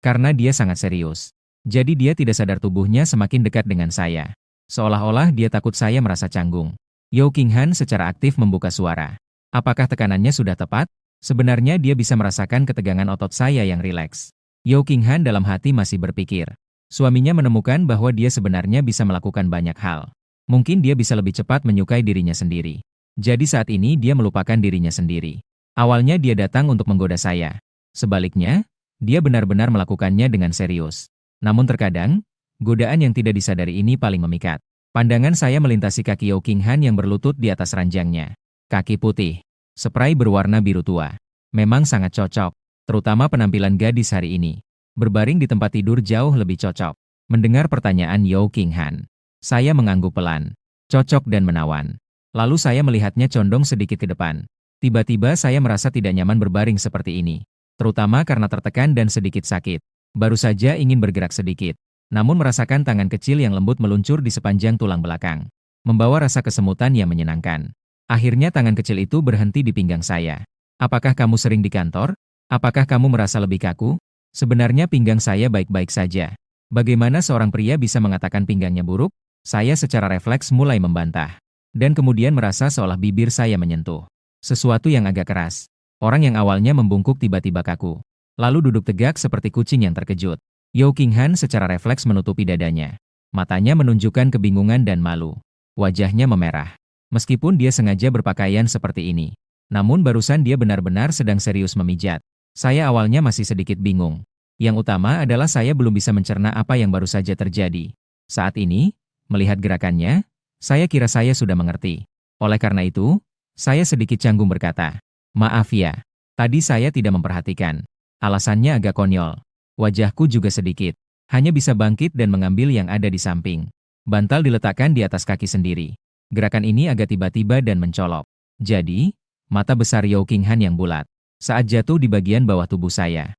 Karena dia sangat serius. Jadi dia tidak sadar tubuhnya semakin dekat dengan saya. Seolah-olah dia takut saya merasa canggung. Yao Qinghan secara aktif membuka suara. Apakah tekanannya sudah tepat? Sebenarnya dia bisa merasakan ketegangan otot saya yang rileks. Yao Qinghan dalam hati masih berpikir. Suaminya menemukan bahwa dia sebenarnya bisa melakukan banyak hal. Mungkin dia bisa lebih cepat menyukai dirinya sendiri. Jadi saat ini dia melupakan dirinya sendiri. Awalnya dia datang untuk menggoda saya. Sebaliknya, dia benar-benar melakukannya dengan serius. Namun terkadang, godaan yang tidak disadari ini paling memikat. Pandangan saya melintasi kaki Yao Qinghan yang berlutut di atas ranjangnya. Kaki putih. Spray berwarna biru tua. Memang sangat cocok, terutama penampilan gadis hari ini. Berbaring di tempat tidur jauh lebih cocok. Mendengar pertanyaan Yao Qinghan, saya mengangguk pelan. Cocok dan menawan. Lalu saya melihatnya condong sedikit ke depan. Tiba-tiba saya merasa tidak nyaman berbaring seperti ini. Terutama karena tertekan dan sedikit sakit. Baru saja ingin bergerak sedikit. Namun merasakan tangan kecil yang lembut meluncur di sepanjang tulang belakang. Membawa rasa kesemutan yang menyenangkan. Akhirnya tangan kecil itu berhenti di pinggang saya. Apakah kamu sering di kantor? Apakah kamu merasa lebih kaku? Sebenarnya pinggang saya baik-baik saja. Bagaimana seorang pria bisa mengatakan pinggangnya buruk? Saya secara refleks mulai membantah. Dan kemudian merasa seolah bibir saya menyentuh sesuatu yang agak keras. Orang yang awalnya membungkuk tiba-tiba kaku. lalu duduk tegak seperti kucing yang terkejut. Yao Qinghan secara refleks menutupi dadanya. Matanya menunjukkan kebingungan dan malu. Wajahnya memerah. Meskipun dia sengaja berpakaian seperti ini. Namun barusan dia benar-benar sedang serius memijat. Saya awalnya masih sedikit bingung. Yang utama adalah saya belum bisa mencerna apa yang baru saja terjadi. Saat ini, melihat gerakannya, saya kira saya sudah mengerti. Oleh karena itu, saya sedikit canggung berkata, "Maaf ya, tadi saya tidak memperhatikan." Alasannya agak konyol. Wajahku juga sedikit. Hanya bisa bangkit dan mengambil yang ada di samping. Bantal diletakkan di atas kaki sendiri. Gerakan ini agak tiba-tiba dan mencolok. Jadi, mata besar Yao Qinghan yang bulat. Saat jatuh di bagian bawah tubuh saya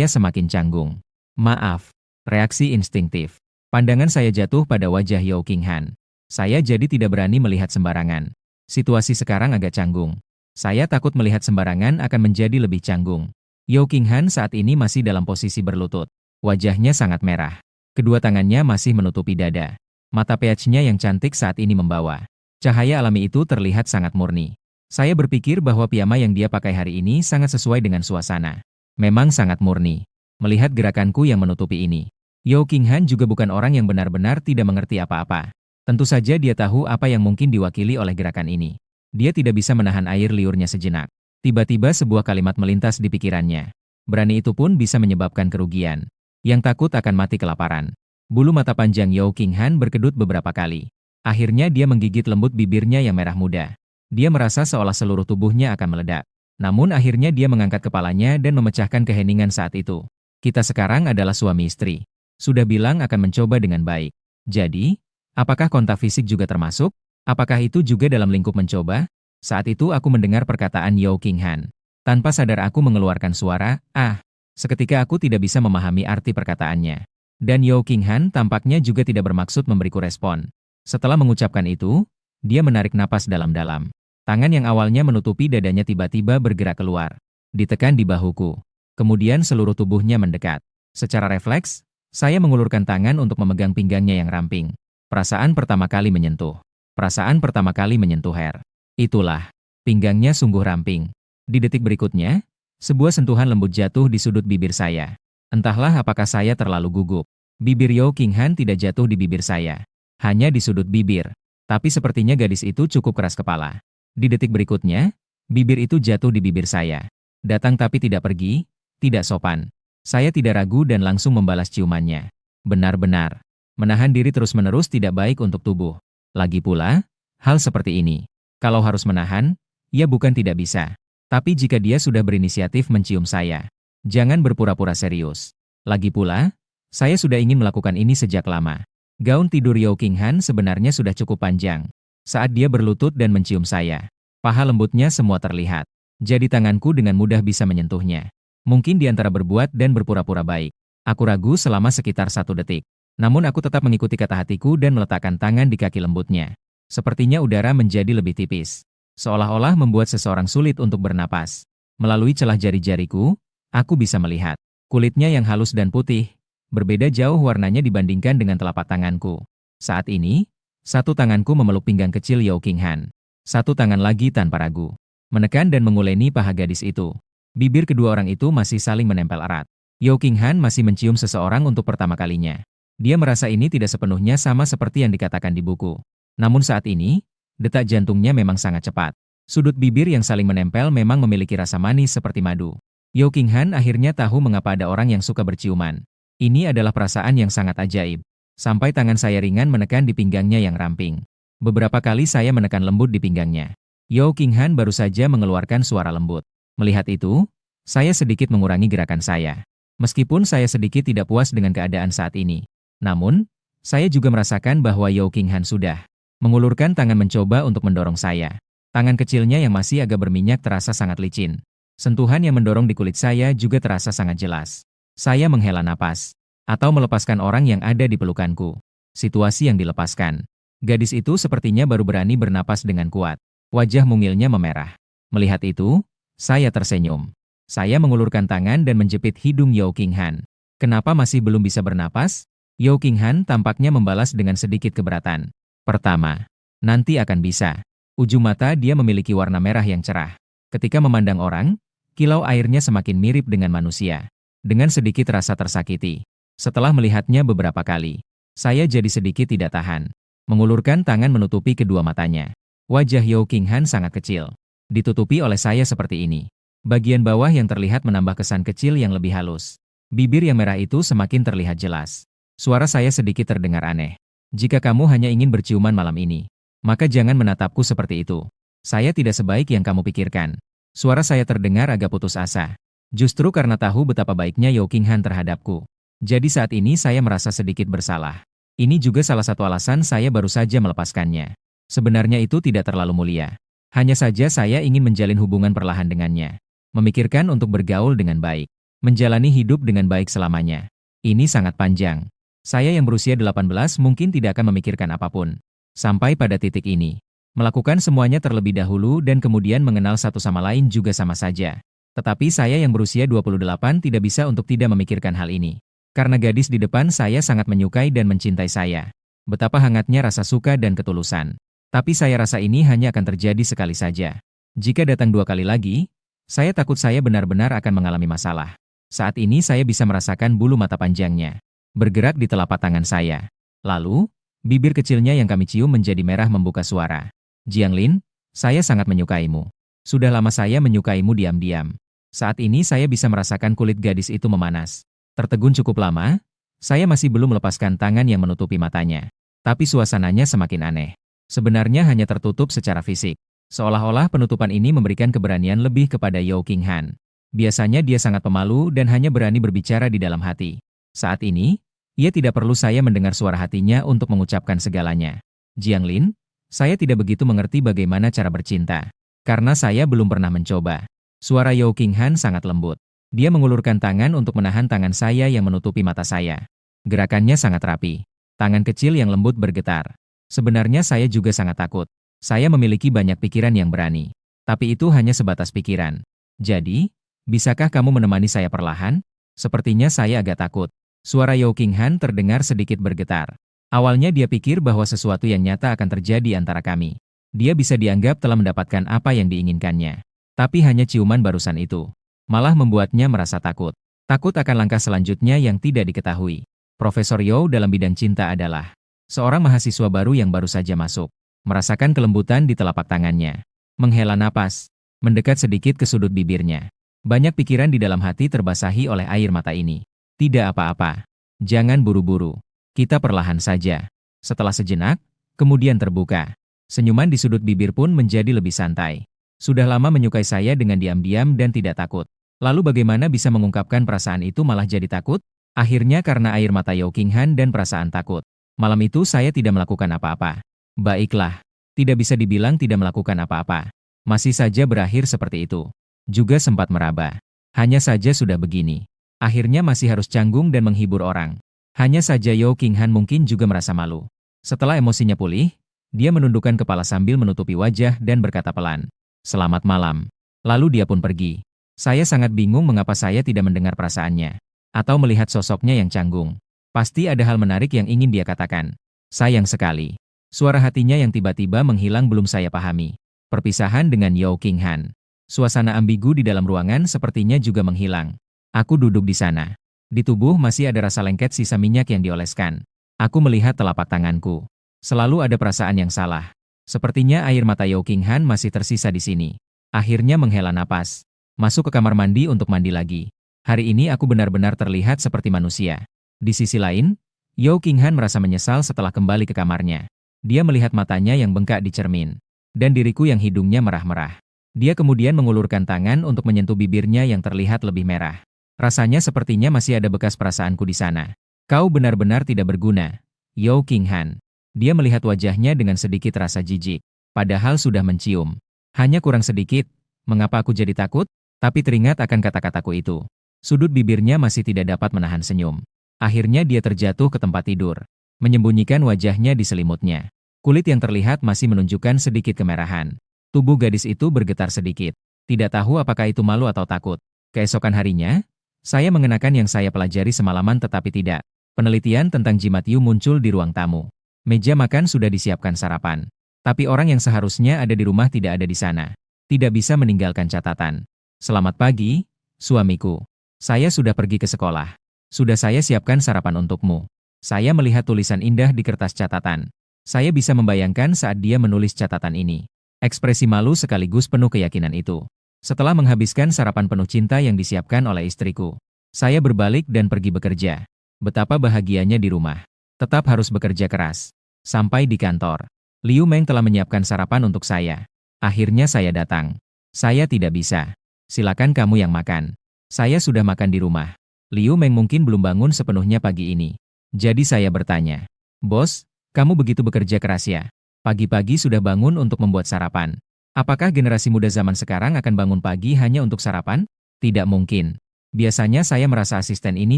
semakin canggung. Maaf, reaksi instingtif. Pandangan saya jatuh pada wajah Yao Qinghan. Saya jadi tidak berani melihat sembarangan. Situasi sekarang agak canggung. Saya takut melihat sembarangan akan menjadi lebih canggung. Yao Qinghan saat ini masih dalam posisi berlutut. Wajahnya sangat merah. Kedua tangannya masih menutupi dada. Mata peachnya yang cantik saat ini membawa. Cahaya alami itu terlihat sangat murni. Saya berpikir bahwa piyama yang dia pakai hari ini sangat sesuai dengan suasana. Memang sangat murni. Melihat gerakanku yang menutupi ini. Yao Qinghan juga bukan orang yang benar-benar tidak mengerti apa-apa. Tentu saja dia tahu apa yang mungkin diwakili oleh gerakan ini. Dia tidak bisa menahan air liurnya sejenak. Tiba-tiba sebuah kalimat melintas di pikirannya. Berani itu pun bisa menyebabkan kerugian. Yang takut akan mati kelaparan. Bulu mata panjang Yao Qinghan berkedut beberapa kali. Akhirnya dia menggigit lembut bibirnya yang merah muda. Dia merasa seolah seluruh tubuhnya akan meledak. Namun akhirnya dia mengangkat kepalanya dan memecahkan keheningan saat itu. Kita sekarang adalah suami istri. Sudah bilang akan mencoba dengan baik. Jadi, apakah kontak fisik juga termasuk? Apakah itu juga dalam lingkup mencoba? Saat itu aku mendengar perkataan Yao Qinghan. Tanpa sadar aku mengeluarkan suara, "Ah." Seketika aku tidak bisa memahami arti perkataannya. Dan Yao Qinghan tampaknya juga tidak bermaksud memberiku respon. Setelah mengucapkan itu, dia menarik napas dalam-dalam. Tangan yang awalnya menutupi dadanya tiba-tiba bergerak keluar. Ditekan di bahuku. Kemudian seluruh tubuhnya mendekat. Secara refleks, saya mengulurkan tangan untuk memegang pinggangnya yang ramping. Perasaan pertama kali menyentuh. Perasaan pertama kali menyentuh hair. Itulah, pinggangnya sungguh ramping. Di detik berikutnya, sebuah sentuhan lembut jatuh di sudut bibir saya. Entahlah apakah saya terlalu gugup. Bibir Yao Qinghan tidak jatuh di bibir saya. Hanya di sudut bibir. Tapi sepertinya gadis itu cukup keras kepala. Di detik berikutnya, bibir itu jatuh di bibir saya. Datang tapi tidak pergi, tidak sopan. Saya tidak ragu dan langsung membalas ciumannya. Benar-benar, menahan diri terus-menerus tidak baik untuk tubuh. Lagi pula, hal seperti ini. Kalau harus menahan, ya bukan tidak bisa. Tapi jika dia sudah berinisiatif mencium saya, jangan berpura-pura serius. Lagi pula, saya sudah ingin melakukan ini sejak lama. Gaun tidur Yao Qinghan sebenarnya sudah cukup panjang. Saat dia berlutut dan mencium saya, paha lembutnya semua terlihat. Jadi tanganku dengan mudah bisa menyentuhnya. Mungkin di antara berbuat dan berpura-pura baik. Aku ragu selama sekitar 1 detik. Namun aku tetap mengikuti kata hatiku dan meletakkan tangan di kaki lembutnya. Sepertinya udara menjadi lebih tipis. Seolah-olah membuat seseorang sulit untuk bernapas. Melalui celah jari-jariku, aku bisa melihat. Kulitnya yang halus dan putih, berbeda jauh warnanya dibandingkan dengan telapak tanganku. Saat ini, satu tanganku memeluk pinggang kecil Yao Qinghan. Satu tangan lagi tanpa ragu. Menekan dan menguleni paha gadis itu. Bibir kedua orang itu masih saling menempel erat. Yao Qinghan masih mencium seseorang untuk pertama kalinya. Dia merasa ini tidak sepenuhnya sama seperti yang dikatakan di buku. Namun saat ini, detak jantungnya memang sangat cepat. Sudut bibir yang saling menempel memang memiliki rasa manis seperti madu. Yao Qinghan akhirnya tahu mengapa ada orang yang suka berciuman. Ini adalah perasaan yang sangat ajaib. Sampai tangan saya ringan menekan di pinggangnya yang ramping. Beberapa kali saya menekan lembut di pinggangnya. Yao Qinghan baru saja mengeluarkan suara lembut. Melihat itu, saya sedikit mengurangi gerakan saya. Meskipun saya sedikit tidak puas dengan keadaan saat ini. Namun, saya juga merasakan bahwa Yao Qinghan sudah mengulurkan tangan mencoba untuk mendorong saya. Tangan kecilnya yang masih agak berminyak terasa sangat licin. Sentuhan yang mendorong di kulit saya juga terasa sangat jelas. Saya menghela napas. Atau melepaskan orang yang ada di pelukanku. Situasi yang dilepaskan. Gadis itu sepertinya baru berani bernapas dengan kuat. Wajah mungilnya memerah. Melihat itu, saya tersenyum. Saya mengulurkan tangan dan menjepit hidung Yao Qinghan. Kenapa masih belum bisa bernapas? Yao Qinghan tampaknya membalas dengan sedikit keberatan. Pertama, nanti akan bisa. Ujung mata dia memiliki warna merah yang cerah. Ketika memandang orang, kilau airnya semakin mirip dengan manusia. dengan sedikit rasa tersakiti. Setelah melihatnya beberapa kali, saya jadi sedikit tidak tahan. Mengulurkan tangan menutupi kedua matanya. Wajah Yao Qinghan sangat kecil. Ditutupi oleh saya seperti ini. Bagian bawah yang terlihat menambah kesan kecil yang lebih halus. Bibir yang merah itu semakin terlihat jelas. Suara saya sedikit terdengar aneh. Jika kamu hanya ingin berciuman malam ini, maka jangan menatapku seperti itu. Saya tidak sebaik yang kamu pikirkan. Suara saya terdengar agak putus asa. Justru karena tahu betapa baiknya Yao Qinghan terhadapku. Jadi saat ini saya merasa sedikit bersalah. Ini juga salah satu alasan saya baru saja melepaskannya. Sebenarnya itu tidak terlalu mulia. Hanya saja saya ingin menjalin hubungan perlahan dengannya. Memikirkan untuk bergaul dengan baik. Menjalani hidup dengan baik selamanya. Ini sangat panjang. Saya yang berusia 18 mungkin tidak akan memikirkan apapun. Sampai pada titik ini. Melakukan semuanya terlebih dahulu dan kemudian mengenal satu sama lain juga sama saja. Tetapi saya yang berusia 28 tidak bisa untuk tidak memikirkan hal ini. Karena gadis di depan saya sangat menyukai dan mencintai saya. Betapa hangatnya rasa suka dan ketulusan. Tapi saya rasa ini hanya akan terjadi sekali saja. Jika datang 2 kali lagi, saya takut saya benar-benar akan mengalami masalah. Saat ini saya bisa merasakan bulu mata panjangnya bergerak di telapak tangan saya. Lalu, bibir kecilnya yang kami cium menjadi merah membuka suara. Jianglin, saya sangat menyukaimu. Sudah lama saya menyukaimu diam-diam. Saat ini saya bisa merasakan kulit gadis itu memanas. Tertegun cukup lama, saya masih belum melepaskan tangan yang menutupi matanya. Tapi suasananya semakin aneh. Sebenarnya hanya tertutup secara fisik. Seolah-olah penutupan ini memberikan keberanian lebih kepada Yao Qinghan. Biasanya dia sangat pemalu dan hanya berani berbicara di dalam hati. Saat ini, ia tidak perlu saya mendengar suara hatinya untuk mengucapkan segalanya. Jianglin, saya tidak begitu mengerti bagaimana cara bercinta. Karena saya belum pernah mencoba. Suara Yao Qinghan sangat lembut. Dia mengulurkan tangan untuk menahan tangan saya yang menutupi mata saya. Gerakannya sangat rapi. Tangan kecil yang lembut bergetar. Sebenarnya saya juga sangat takut. Saya memiliki banyak pikiran yang berani. Tapi itu hanya sebatas pikiran. Jadi, bisakah kamu menemani saya perlahan? Sepertinya saya agak takut. Suara Yao Qinghan terdengar sedikit bergetar. Awalnya dia pikir bahwa sesuatu yang nyata akan terjadi antara kami. Dia bisa dianggap telah mendapatkan apa yang diinginkannya. Tapi hanya ciuman barusan itu malah membuatnya merasa takut. Takut akan langkah selanjutnya yang tidak diketahui. Profesor Yao dalam bidang cinta adalah seorang mahasiswa baru yang baru saja masuk. Merasakan kelembutan di telapak tangannya. Menghela napas. Mendekat sedikit ke sudut bibirnya. Banyak pikiran di dalam hati terbasahi oleh air mata ini. Tidak apa-apa. Jangan buru-buru. Kita perlahan saja. Setelah sejenak, kemudian terbuka. Senyuman di sudut bibir pun menjadi lebih santai. Sudah lama menyukai saya dengan diam-diam dan tidak takut. Lalu bagaimana bisa mengungkapkan perasaan itu malah jadi takut? Akhirnya karena air mata Yao Qinghan dan perasaan takut. Malam itu saya tidak melakukan apa-apa. Baiklah. Tidak bisa dibilang tidak melakukan apa-apa. Masih saja berakhir seperti itu. Juga sempat meraba. Hanya saja sudah begini. Akhirnya masih harus canggung dan menghibur orang. Hanya saja Yao Qinghan mungkin juga merasa malu. Setelah emosinya pulih, dia menundukkan kepala sambil menutupi wajah dan berkata pelan. Selamat malam. Lalu dia pun pergi. Saya sangat bingung mengapa saya tidak mendengar perasaannya. Atau melihat sosoknya yang canggung. Pasti ada hal menarik yang ingin dia katakan. Sayang sekali. Suara hatinya yang tiba-tiba menghilang belum saya pahami. Perpisahan dengan Yao Qinghan. Suasana ambigu di dalam ruangan sepertinya juga menghilang. Aku duduk di sana. Di tubuh masih ada rasa lengket sisa minyak yang dioleskan. Aku melihat telapak tanganku. Selalu ada perasaan yang salah. Sepertinya air mata Yao Qinghan masih tersisa di sini. Akhirnya menghela napas. Masuk ke kamar mandi untuk mandi lagi. Hari ini aku benar-benar terlihat seperti manusia. Di sisi lain, Yao Qinghan merasa menyesal setelah kembali ke kamarnya. Dia melihat matanya yang bengkak di cermin. Dan diriku yang hidungnya merah-merah. Dia kemudian mengulurkan tangan untuk menyentuh bibirnya yang terlihat lebih merah. Rasanya sepertinya masih ada bekas perasaanku di sana. Kau benar-benar tidak berguna, Yao Qinghan. Dia melihat wajahnya dengan sedikit rasa jijik. Padahal sudah mencium. Hanya kurang sedikit. Mengapa aku jadi takut? Tapi teringat akan kata-kataku itu. Sudut bibirnya masih tidak dapat menahan senyum. Akhirnya dia terjatuh ke tempat tidur. Menyembunyikan wajahnya di selimutnya. Kulit yang terlihat masih menunjukkan sedikit kemerahan. Tubuh gadis itu bergetar sedikit. Tidak tahu apakah itu malu atau takut. Keesokan harinya, saya mengenakan yang saya pelajari semalaman tetapi tidak. Penelitian tentang jimat Yu muncul di ruang tamu. Meja makan sudah disiapkan sarapan. Tapi orang yang seharusnya ada di rumah tidak ada di sana. Tidak bisa meninggalkan catatan. Selamat pagi, suamiku. Saya sudah pergi ke sekolah. Sudah saya siapkan sarapan untukmu. Saya melihat tulisan indah di kertas catatan. Saya bisa membayangkan saat dia menulis catatan ini. Ekspresi malu sekaligus penuh keyakinan itu. Setelah menghabiskan sarapan penuh cinta yang disiapkan oleh istriku, saya berbalik dan pergi bekerja. Betapa bahagianya di rumah. Tetap harus bekerja keras. Sampai di kantor, Liu Meng telah menyiapkan sarapan untuk saya. Akhirnya saya datang. Saya tidak bisa. Silakan kamu yang makan. Saya sudah makan di rumah. Liu Meng mungkin belum bangun sepenuhnya pagi ini. Jadi saya bertanya, "Bos, kamu begitu bekerja keras ya? Pagi-pagi sudah bangun untuk membuat sarapan. Apakah generasi muda zaman sekarang akan bangun pagi hanya untuk sarapan? Tidak mungkin. Biasanya saya merasa asisten ini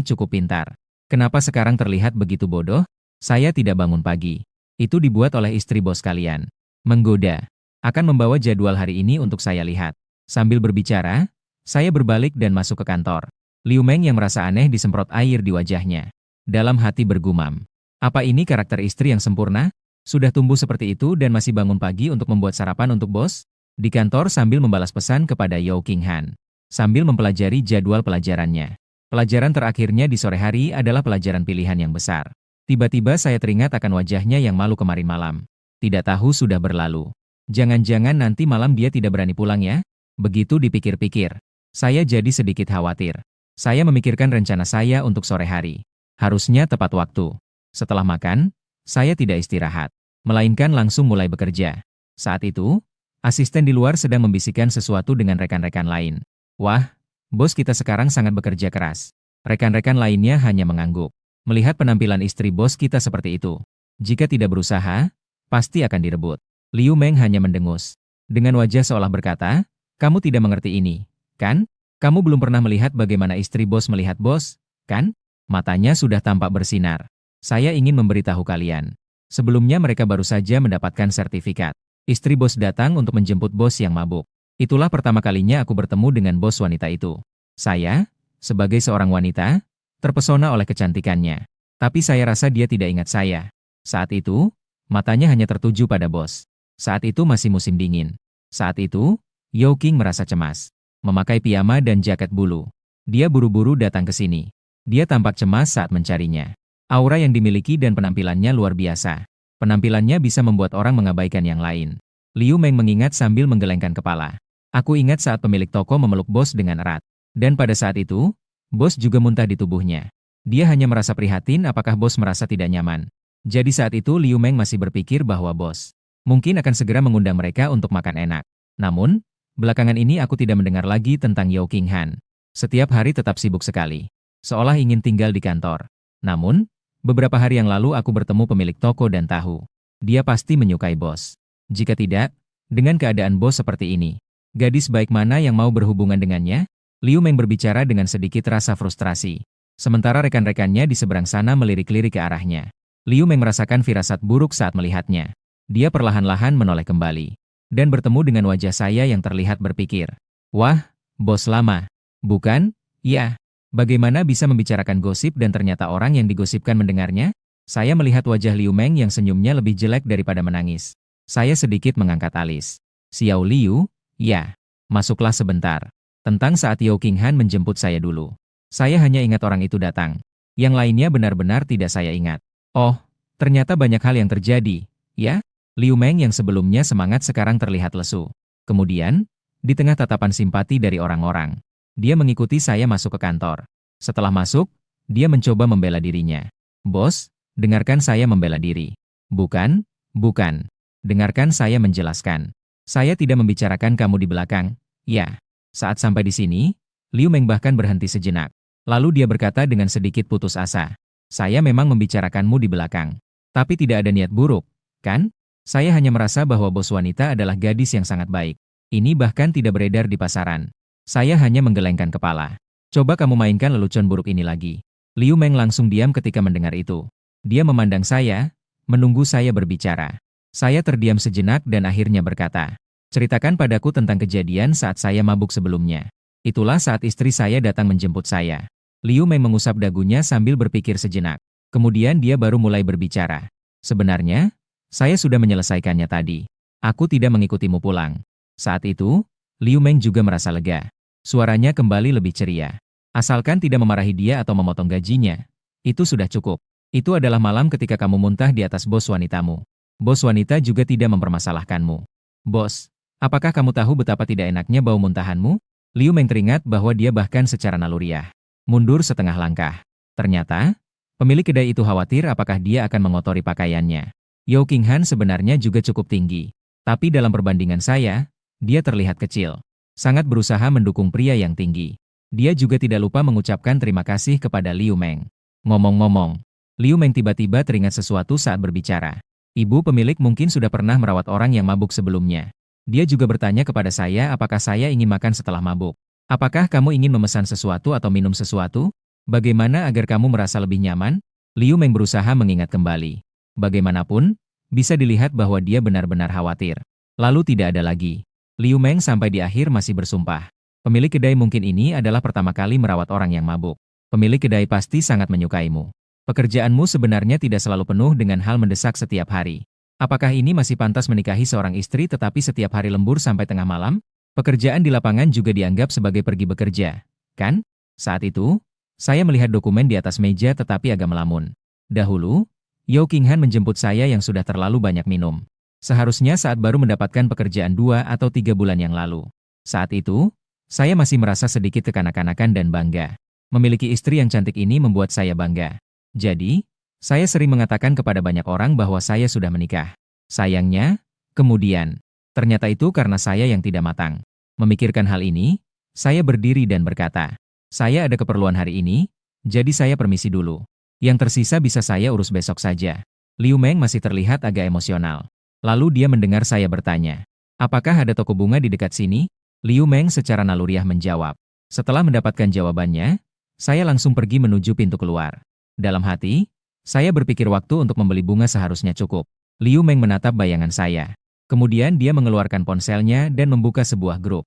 cukup pintar. Kenapa sekarang terlihat begitu bodoh? Saya tidak bangun pagi. Itu dibuat oleh istri bos kalian. Menggoda. Akan membawa jadwal hari ini untuk saya lihat." Sambil berbicara, saya berbalik dan masuk ke kantor. Liu Meng yang merasa aneh disemprot air di wajahnya. Dalam hati bergumam. Apa ini karakter istri yang sempurna? Sudah tumbuh seperti itu dan masih bangun pagi untuk membuat sarapan untuk bos? Di kantor sambil membalas pesan kepada Yao Qinghan. Sambil mempelajari jadwal pelajarannya. Pelajaran terakhirnya di sore hari adalah pelajaran pilihan yang besar. Tiba-tiba saya teringat akan wajahnya yang malu kemarin malam. Tidak tahu sudah berlalu. Jangan-jangan nanti malam dia tidak berani pulang ya? Begitu dipikir-pikir, saya jadi sedikit khawatir. Saya memikirkan rencana saya untuk sore hari. Harusnya tepat waktu. Setelah makan, saya tidak istirahat, melainkan langsung mulai bekerja. Saat itu, asisten di luar sedang membisikkan sesuatu dengan rekan-rekan lain. Wah, bos kita sekarang sangat bekerja keras. Rekan-rekan lainnya hanya mengangguk. Melihat penampilan istri bos kita seperti itu. Jika tidak berusaha, pasti akan direbut. Liu Meng hanya mendengus. Dengan wajah seolah berkata, "Kamu tidak mengerti ini, kan? Kamu belum pernah melihat bagaimana istri bos melihat bos, kan?" Matanya sudah tampak bersinar. Saya ingin memberitahu kalian. Sebelumnya mereka baru saja mendapatkan sertifikat. Istri bos datang untuk menjemput bos yang mabuk. Itulah pertama kalinya aku bertemu dengan bos wanita itu. Saya, sebagai seorang wanita, terpesona oleh kecantikannya. Tapi saya rasa dia tidak ingat saya. Saat itu, matanya hanya tertuju pada bos. Saat itu masih musim dingin. Saat itu, Yao Qing merasa cemas. Memakai piyama dan jaket bulu. Dia buru-buru datang ke sini. Dia tampak cemas saat mencarinya. Aura yang dimiliki dan penampilannya luar biasa. Penampilannya bisa membuat orang mengabaikan yang lain. Liu Meng mengingat sambil menggelengkan kepala. Aku ingat saat pemilik toko memeluk bos dengan erat. Dan pada saat itu, bos juga muntah di tubuhnya. Dia hanya merasa prihatin apakah bos merasa tidak nyaman. Jadi saat itu Liu Meng masih berpikir bahwa bos mungkin akan segera mengundang mereka untuk makan enak. Namun, belakangan ini aku tidak mendengar lagi tentang Yao Qinghan. Setiap hari tetap sibuk sekali. Seolah ingin tinggal di kantor. Namun, beberapa hari yang lalu aku bertemu pemilik toko dan tahu. Dia pasti menyukai bos. Jika tidak, dengan keadaan bos seperti ini, gadis baik mana yang mau berhubungan dengannya? Liu Meng berbicara dengan sedikit rasa frustrasi. Sementara rekan-rekannya di seberang sana melirik-lirik ke arahnya. Liu Meng merasakan firasat buruk saat melihatnya. Dia perlahan-lahan menoleh kembali. Dan bertemu dengan wajah saya yang terlihat berpikir. Wah, bos lama. Bukan? Ya. Bagaimana bisa membicarakan gosip dan ternyata orang yang digosipkan mendengarnya? Saya melihat wajah Liu Meng yang senyumnya lebih jelek daripada menangis. Saya sedikit mengangkat alis. Xiao Liu? Ya. Masuklah sebentar. Tentang saat Yao Qinghan menjemput saya dulu. Saya hanya ingat orang itu datang. Yang lainnya benar-benar tidak saya ingat. Oh, ternyata banyak hal yang terjadi, ya? Liu Meng yang sebelumnya semangat sekarang terlihat lesu. Kemudian, di tengah tatapan simpati dari orang-orang, dia mengikuti saya masuk ke kantor. Setelah masuk, dia mencoba membela dirinya. Bos, dengarkan saya membela diri. Bukan, bukan. Dengarkan saya menjelaskan. Saya tidak membicarakan kamu di belakang. Ya. Saat sampai di sini, Liu Meng bahkan berhenti sejenak. Lalu dia berkata dengan sedikit putus asa. Saya memang membicarakanmu di belakang. Tapi tidak ada niat buruk, kan? Saya hanya merasa bahwa bos wanita adalah gadis yang sangat baik. Ini bahkan tidak beredar di pasaran. Saya hanya menggelengkan kepala. Coba kamu mainkan lelucon buruk ini lagi. Liu Meng langsung diam ketika mendengar itu. Dia memandang saya, menunggu saya berbicara. Saya terdiam sejenak dan akhirnya berkata, ceritakan padaku tentang kejadian saat saya mabuk sebelumnya. Itulah saat istri saya datang menjemput saya. Liu Meng mengusap dagunya sambil berpikir sejenak. Kemudian dia baru mulai berbicara. Sebenarnya, saya sudah menyelesaikannya tadi. Aku tidak mengikutimu pulang. Saat itu, Liu Meng juga merasa lega. Suaranya kembali lebih ceria. Asalkan tidak memarahi dia atau memotong gajinya, itu sudah cukup. Itu adalah malam ketika kamu muntah di atas bos wanitamu. Bos wanita juga tidak mempermasalahkanmu. Bos, apakah kamu tahu betapa tidak enaknya bau muntahanmu? Liu Meng teringat bahwa dia bahkan secara naluriah mundur setengah langkah. Ternyata, pemilik kedai itu khawatir apakah dia akan mengotori pakaiannya. Yao Qinghan sebenarnya juga cukup tinggi. Tapi dalam perbandingan saya, dia terlihat kecil. Sangat berusaha mendukung pria yang tinggi. Dia juga tidak lupa mengucapkan terima kasih kepada Liu Meng. Ngomong-ngomong, Liu Meng tiba-tiba teringat sesuatu saat berbicara. Ibu pemilik mungkin sudah pernah merawat orang yang mabuk sebelumnya. Dia juga bertanya kepada saya apakah saya ingin makan setelah mabuk. Apakah kamu ingin memesan sesuatu atau minum sesuatu? Bagaimana agar kamu merasa lebih nyaman? Liu Meng berusaha mengingat kembali. Bagaimanapun, bisa dilihat bahwa dia benar-benar khawatir. Lalu tidak ada lagi. Liu Meng sampai di akhir masih bersumpah. Pemilik kedai mungkin ini adalah pertama kali merawat orang yang mabuk. Pemilik kedai pasti sangat menyukaimu. Pekerjaanmu sebenarnya tidak selalu penuh dengan hal mendesak setiap hari. Apakah ini masih pantas menikahi seorang istri tetapi setiap hari lembur sampai tengah malam? Pekerjaan di lapangan juga dianggap sebagai pergi bekerja, kan? Saat itu, saya melihat dokumen di atas meja tetapi agak melamun. Dahulu, Yao Qinghan menjemput saya yang sudah terlalu banyak minum. Seharusnya saat baru mendapatkan pekerjaan 2 atau 3 bulan yang lalu. Saat itu, saya masih merasa sedikit kekanak-kanakan dan bangga. Memiliki istri yang cantik ini membuat saya bangga. Jadi, saya sering mengatakan kepada banyak orang bahwa saya sudah menikah. Sayangnya, kemudian, ternyata itu karena saya yang tidak matang. Memikirkan hal ini, saya berdiri dan berkata, saya ada keperluan hari ini, jadi saya permisi dulu. Yang tersisa bisa saya urus besok saja. Liu Meng masih terlihat agak emosional. Lalu dia mendengar saya bertanya, apakah ada toko bunga di dekat sini? Liu Meng secara naluriah menjawab. Setelah mendapatkan jawabannya, saya langsung pergi menuju pintu keluar. Dalam hati, saya berpikir waktu untuk membeli bunga seharusnya cukup. Liu Meng menatap bayangan saya. Kemudian dia mengeluarkan ponselnya dan membuka sebuah grup.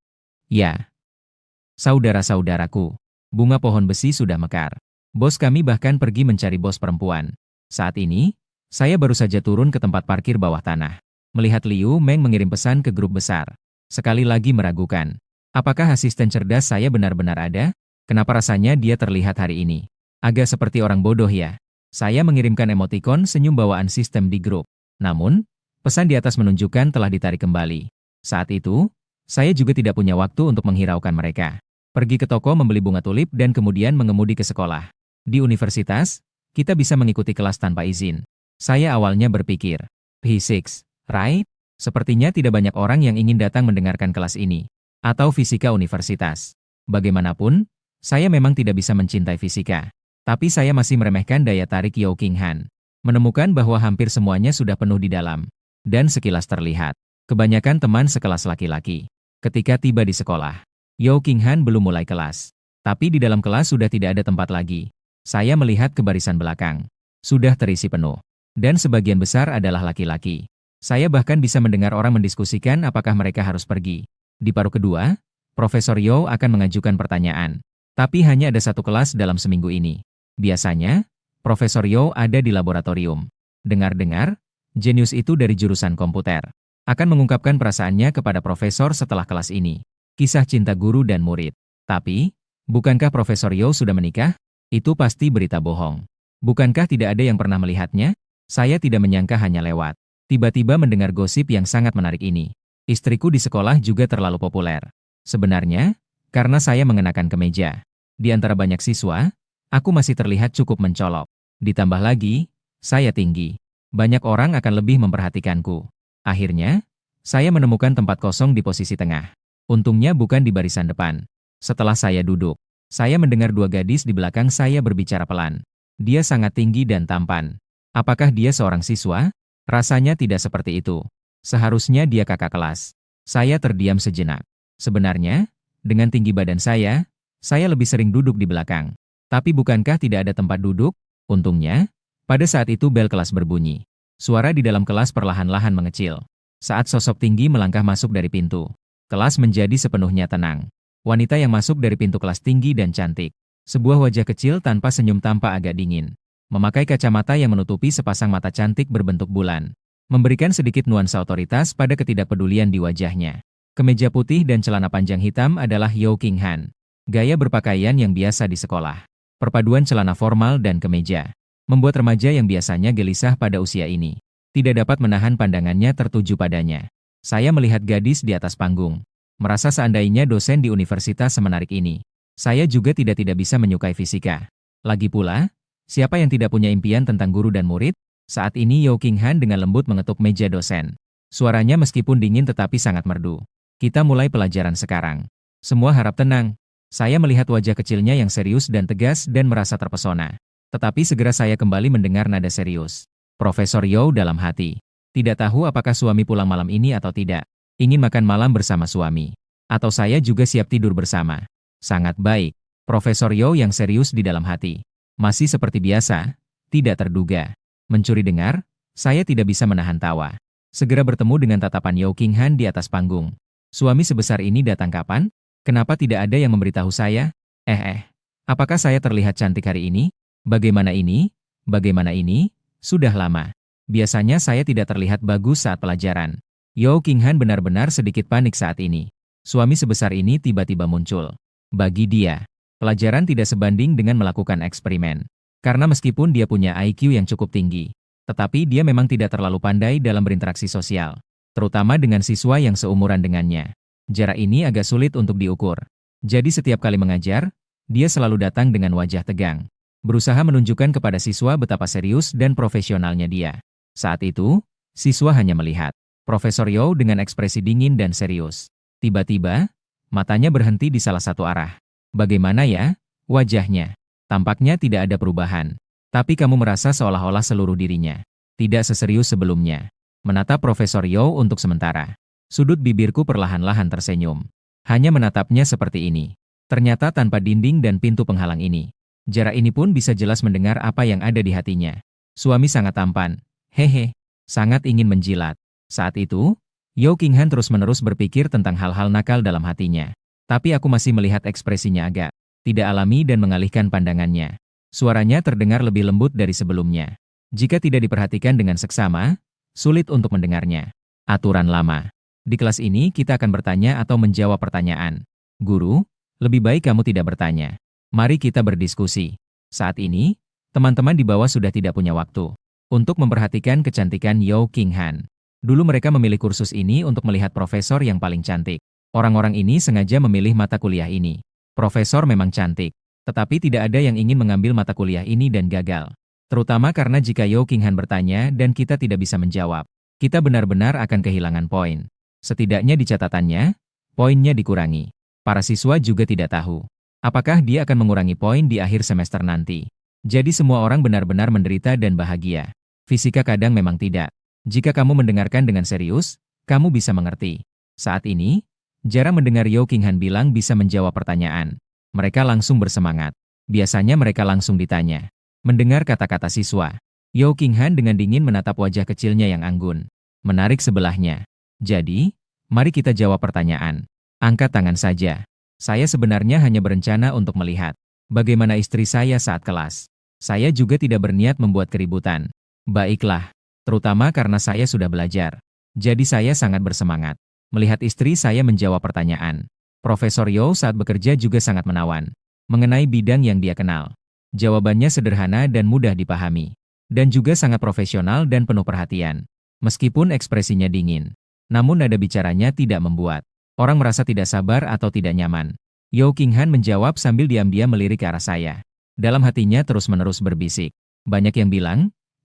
Ya, saudara-saudaraku, bunga pohon besi sudah mekar. Bos kami bahkan pergi mencari bos perempuan. Saat ini, saya baru saja turun ke tempat parkir bawah tanah. Melihat Liu Meng mengirim pesan ke grup besar. Sekali lagi meragukan. Apakah asisten cerdas saya benar-benar ada? Kenapa rasanya dia terlihat hari ini? Agak seperti orang bodoh ya. Saya mengirimkan emotikon senyum bawaan sistem di grup. Namun, pesan di atas menunjukkan telah ditarik kembali. Saat itu, saya juga tidak punya waktu untuk menghiraukan mereka. Pergi ke toko membeli bunga tulip dan kemudian mengemudi ke sekolah. Di universitas, kita bisa mengikuti kelas tanpa izin. Saya awalnya berpikir, P6, right? Sepertinya tidak banyak orang yang ingin datang mendengarkan kelas ini. Atau fisika universitas. Bagaimanapun, saya memang tidak bisa mencintai fisika. Tapi saya masih meremehkan daya tarik Yao Qinghan. Menemukan bahwa hampir semuanya sudah penuh di dalam. Dan sekilas terlihat, kebanyakan teman sekelas laki-laki. Ketika tiba di sekolah, Yao Qinghan belum mulai kelas. Tapi di dalam kelas sudah tidak ada tempat lagi. Saya melihat ke barisan belakang. Sudah terisi penuh. Dan sebagian besar adalah laki-laki. Saya bahkan bisa mendengar orang mendiskusikan apakah mereka harus pergi. Di paruh kedua, Profesor Yao akan mengajukan pertanyaan. Tapi hanya ada satu kelas dalam seminggu ini. Biasanya, Profesor Yao ada di laboratorium. Dengar-dengar, jenius itu dari jurusan komputer. Akan mengungkapkan perasaannya kepada profesor setelah kelas ini. Kisah cinta guru dan murid. Tapi, bukankah Profesor Yao sudah menikah? Itu pasti berita bohong. Bukankah tidak ada yang pernah melihatnya? Saya tidak menyangka hanya lewat. Tiba-tiba mendengar gosip yang sangat menarik ini. Istriku di sekolah juga terlalu populer. Sebenarnya, karena saya mengenakan kemeja. Di antara banyak siswa, aku masih terlihat cukup mencolok. Ditambah lagi, saya tinggi. Banyak orang akan lebih memperhatikanku. Akhirnya, saya menemukan tempat kosong di posisi tengah. Untungnya bukan di barisan depan. Setelah saya duduk, saya mendengar dua gadis di belakang saya berbicara pelan. Dia sangat tinggi dan tampan. Apakah dia seorang siswa? Rasanya tidak seperti itu. Seharusnya dia kakak kelas. Saya terdiam sejenak. Sebenarnya, dengan tinggi badan saya lebih sering duduk di belakang. Tapi bukankah tidak ada tempat duduk? Untungnya, pada saat itu bel kelas berbunyi. Suara di dalam kelas perlahan-lahan mengecil. Saat sosok tinggi melangkah masuk dari pintu, kelas menjadi sepenuhnya tenang. Wanita yang masuk dari pintu kelas tinggi dan cantik. Sebuah wajah kecil tanpa senyum tampak agak dingin. Memakai kacamata yang menutupi sepasang mata cantik berbentuk bulan. Memberikan sedikit nuansa otoritas pada ketidakpedulian di wajahnya. Kemeja putih dan celana panjang hitam adalah Yao Qinghan. Gaya berpakaian yang biasa di sekolah. Perpaduan celana formal dan kemeja. Membuat remaja yang biasanya gelisah pada usia ini tidak dapat menahan pandangannya tertuju padanya. Saya melihat gadis di atas panggung. Merasa seandainya dosen di universitas semenarik ini. Saya juga tidak bisa menyukai fisika. Lagi pula, siapa yang tidak punya impian tentang guru dan murid? Saat ini Yao Qinghan dengan lembut mengetuk meja dosen. Suaranya meskipun dingin tetapi sangat merdu. Kita mulai pelajaran sekarang. Semua harap tenang. Saya melihat wajah kecilnya yang serius dan tegas dan merasa terpesona. Tetapi segera saya kembali mendengar nada serius. Profesor Yao dalam hati. Tidak tahu apakah suami pulang malam ini atau tidak. Ingin makan malam bersama suami. Atau saya juga siap tidur bersama. Sangat baik. Profesor Yao yang serius di dalam hati. Masih seperti biasa, tidak terduga. Mencuri dengar, saya tidak bisa menahan tawa. Segera bertemu dengan tatapan Yao Qinghan di atas panggung. Suami sebesar ini datang kapan? Kenapa tidak ada yang memberitahu saya? Apakah saya terlihat cantik hari ini? Bagaimana ini? Bagaimana ini? Sudah lama. Biasanya saya tidak terlihat bagus saat pelajaran. Yao Qinghan benar-benar sedikit panik saat ini. Suami sebesar ini tiba-tiba muncul. Bagi dia, pelajaran tidak sebanding dengan melakukan eksperimen. Karena meskipun dia punya IQ yang cukup tinggi, tetapi dia memang tidak terlalu pandai dalam berinteraksi sosial, terutama dengan siswa yang seumuran dengannya. Jarak ini agak sulit untuk diukur. Jadi setiap kali mengajar, dia selalu datang dengan wajah tegang. Berusaha menunjukkan kepada siswa betapa serius dan profesionalnya dia. Saat itu, siswa hanya melihat Profesor Yao dengan ekspresi dingin dan serius. Tiba-tiba, matanya berhenti di salah satu arah. Bagaimana ya? Wajahnya. Tampaknya tidak ada perubahan. Tapi kamu merasa seolah-olah seluruh dirinya tidak seserius sebelumnya. Menatap Profesor Yao untuk sementara. Sudut bibirku perlahan-lahan tersenyum. Hanya menatapnya seperti ini. Ternyata tanpa dinding dan pintu penghalang ini. Jarak ini pun bisa jelas mendengar apa yang ada di hatinya. Suami sangat tampan. Hehe. Sangat ingin menjilat. Saat itu, Yao Qinghan terus-menerus berpikir tentang hal-hal nakal dalam hatinya. Tapi aku masih melihat ekspresinya agak tidak alami dan mengalihkan pandangannya. Suaranya terdengar lebih lembut dari sebelumnya. Jika tidak diperhatikan dengan seksama, sulit untuk mendengarnya. Aturan lama. Di kelas ini kita akan bertanya atau menjawab pertanyaan. Guru, lebih baik kamu tidak bertanya. Mari kita berdiskusi. Saat ini, teman-teman di bawah sudah tidak punya waktu untuk memperhatikan kecantikan Yao Qinghan. Dulu mereka memilih kursus ini untuk melihat profesor yang paling cantik. Orang-orang ini sengaja memilih mata kuliah ini. Profesor memang cantik, tetapi tidak ada yang ingin mengambil mata kuliah ini dan gagal. Terutama karena jika Yao Qinghan bertanya dan kita tidak bisa menjawab, kita benar-benar akan kehilangan poin. Setidaknya di catatannya, poinnya dikurangi. Para siswa juga tidak tahu apakah dia akan mengurangi poin di akhir semester nanti. Jadi semua orang benar-benar menderita dan bahagia. Fisika kadang memang tidak. Jika kamu mendengarkan dengan serius, kamu bisa mengerti. Saat ini, jarang mendengar Yao Qinghan bilang bisa menjawab pertanyaan. Mereka langsung bersemangat. Biasanya mereka langsung ditanya. Mendengar kata-kata siswa, Yao Qinghan dengan dingin menatap wajah kecilnya yang anggun. Menarik sebelahnya. Jadi, mari kita jawab pertanyaan. Angkat tangan saja. Saya sebenarnya hanya berencana untuk melihat bagaimana istri saya saat kelas. Saya juga tidak berniat membuat keributan. Baiklah, terutama karena saya sudah belajar. Jadi saya sangat bersemangat melihat istri saya menjawab pertanyaan. Profesor Yao saat bekerja juga sangat menawan mengenai bidang yang dia kenal. Jawabannya sederhana dan mudah dipahami. Dan juga sangat profesional dan penuh perhatian. Meskipun ekspresinya dingin, namun nada bicaranya tidak membuat orang merasa tidak sabar atau tidak nyaman. Yao Qinghan menjawab sambil diam-diam melirik ke arah saya. Dalam hatinya terus-menerus berbisik. Banyak yang bilang,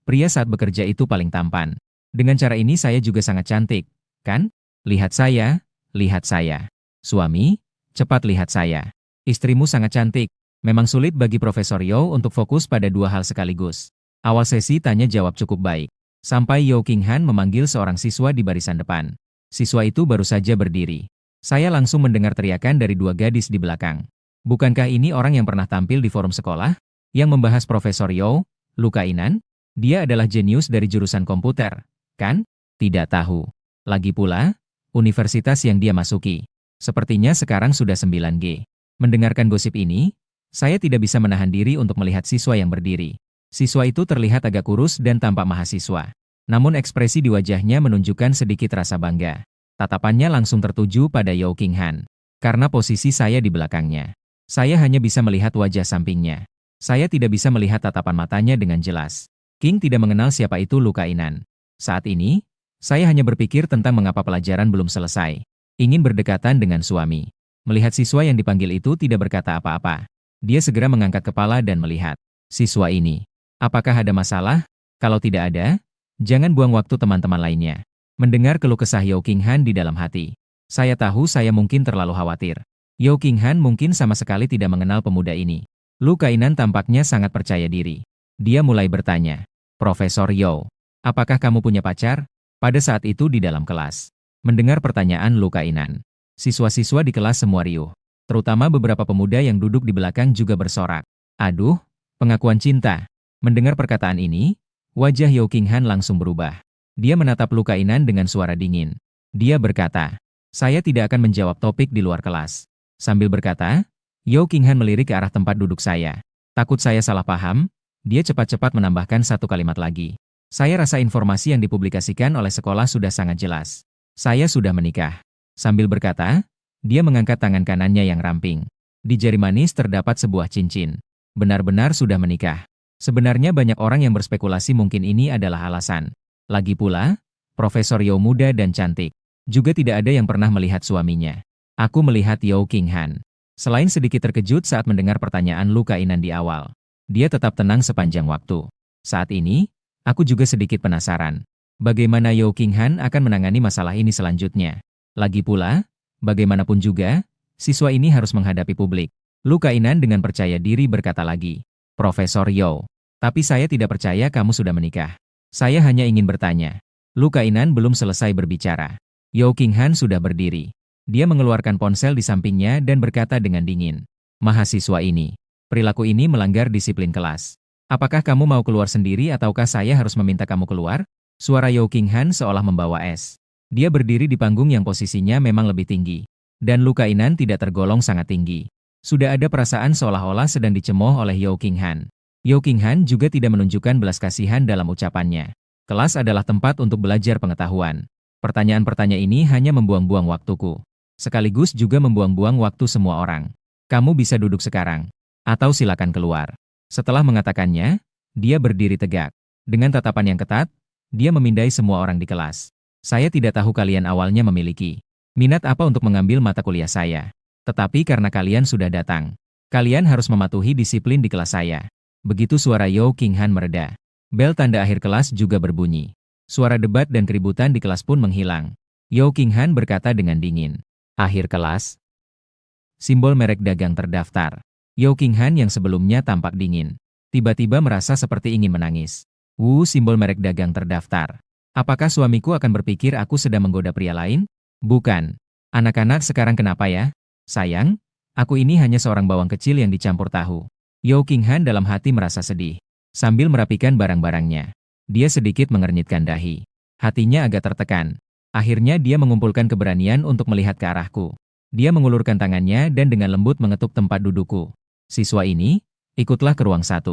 pria saat bekerja itu paling tampan. Dengan cara ini saya juga sangat cantik, kan? Lihat saya, lihat saya. Suami, cepat lihat saya. Istrimu sangat cantik. Memang sulit bagi Profesor Yao untuk fokus pada dua hal sekaligus. Awal sesi tanya jawab cukup baik. Sampai Yao Qinghan memanggil seorang siswa di barisan depan. Siswa itu baru saja berdiri. Saya langsung mendengar teriakan dari dua gadis di belakang. Bukankah ini orang yang pernah tampil di forum sekolah? Yang membahas Profesor Yao, Lu Kainan? Dia adalah jenius dari jurusan komputer, kan? Tidak tahu. Lagi pula, universitas yang dia masuki. Sepertinya sekarang sudah 9G. Mendengarkan gosip ini, saya tidak bisa menahan diri untuk melihat siswa yang berdiri. Siswa itu terlihat agak kurus dan tampak mahasiswa. Namun ekspresi di wajahnya menunjukkan sedikit rasa bangga. Tatapannya langsung tertuju pada Yao Qinghan. Karena posisi saya di belakangnya. Saya hanya bisa melihat wajah sampingnya. Saya tidak bisa melihat tatapan matanya dengan jelas. King tidak mengenal siapa itu Lu Kainan. Saat ini, saya hanya berpikir tentang mengapa pelajaran belum selesai. Ingin berdekatan dengan suami. Melihat siswa yang dipanggil itu tidak berkata apa-apa. Dia segera mengangkat kepala dan melihat. Siswa ini. Apakah ada masalah? Kalau tidak ada, jangan buang waktu teman-teman lainnya. Mendengar keluh kesah Yao Qinghan di dalam hati. Saya tahu saya mungkin terlalu khawatir. Yao Qinghan mungkin sama sekali tidak mengenal pemuda ini. Lu Kainan tampaknya sangat percaya diri. Dia mulai bertanya, Profesor Yao, apakah kamu punya pacar? Pada saat itu di dalam kelas. Mendengar pertanyaan Lu Kainan, siswa-siswa di kelas semua riuh. Terutama beberapa pemuda yang duduk di belakang juga bersorak. Aduh, pengakuan cinta. Mendengar perkataan ini, wajah Yao Qinghan langsung berubah. Dia menatap Lu Kainan dengan suara dingin. Dia berkata, saya tidak akan menjawab topik di luar kelas. Sambil berkata, Yao Qinghan melirik ke arah tempat duduk saya. Takut saya salah paham, dia cepat-cepat menambahkan satu kalimat lagi. Saya rasa informasi yang dipublikasikan oleh sekolah sudah sangat jelas. Saya sudah menikah. Sambil berkata, dia mengangkat tangan kanannya yang ramping. Di jari manis terdapat sebuah cincin. Benar-benar sudah menikah. Sebenarnya banyak orang yang berspekulasi mungkin ini adalah alasan. Lagi pula, Profesor Yao muda dan cantik. Juga tidak ada yang pernah melihat suaminya. Aku melihat Yao Qinghan. Selain sedikit terkejut saat mendengar pertanyaan Lu Kainan di awal, dia tetap tenang sepanjang waktu. Saat ini, aku juga sedikit penasaran. Bagaimana Yao Qinghan akan menangani masalah ini selanjutnya? Lagi pula, bagaimanapun juga, siswa ini harus menghadapi publik. Lu Kainan dengan percaya diri berkata lagi, Profesor Yao, tapi saya tidak percaya kamu sudah menikah. Saya hanya ingin bertanya. Lu Kainan belum selesai berbicara. Yao Qinghan sudah berdiri. Dia mengeluarkan ponsel di sampingnya dan berkata dengan dingin. Mahasiswa ini, perilaku ini melanggar disiplin kelas. Apakah kamu mau keluar sendiri ataukah saya harus meminta kamu keluar? Suara Yao Qinghan seolah membawa es. Dia berdiri di panggung yang posisinya memang lebih tinggi. Dan Lu Kainan tidak tergolong sangat tinggi. Sudah ada perasaan seolah-olah sedang dicemooh oleh Yao Qinghan. Yao Qinghan juga tidak menunjukkan belas kasihan dalam ucapannya. Kelas adalah tempat untuk belajar pengetahuan. Pertanyaan-pertanyaan ini hanya membuang-buang waktuku. Sekaligus juga membuang-buang waktu semua orang. Kamu bisa duduk sekarang. Atau silakan keluar. Setelah mengatakannya, dia berdiri tegak. Dengan tatapan yang ketat, dia memindai semua orang di kelas. Saya tidak tahu kalian awalnya memiliki minat apa untuk mengambil mata kuliah saya. Tetapi karena kalian sudah datang, kalian harus mematuhi disiplin di kelas saya. Begitu suara Yao Qinghan mereda, bel tanda akhir kelas juga berbunyi. Suara debat dan keributan di kelas pun menghilang. Yao Qinghan berkata dengan dingin. Akhir kelas. Simbol merek dagang terdaftar. Yao Qinghan yang sebelumnya tampak dingin, tiba-tiba merasa seperti ingin menangis. Simbol merek dagang terdaftar. Apakah suamiku akan berpikir aku sedang menggoda pria lain? Bukan. Anak-anak sekarang kenapa ya? Sayang, aku ini hanya seorang bawang kecil yang dicampur tahu. Yao Qinghan dalam hati merasa sedih. Sambil merapikan barang-barangnya, dia sedikit mengernyitkan dahi. Hatinya agak tertekan. Akhirnya dia mengumpulkan keberanian untuk melihat ke arahku. Dia mengulurkan tangannya dan dengan lembut mengetuk tempat dudukku. Siswa ini, ikutlah ke ruang 1.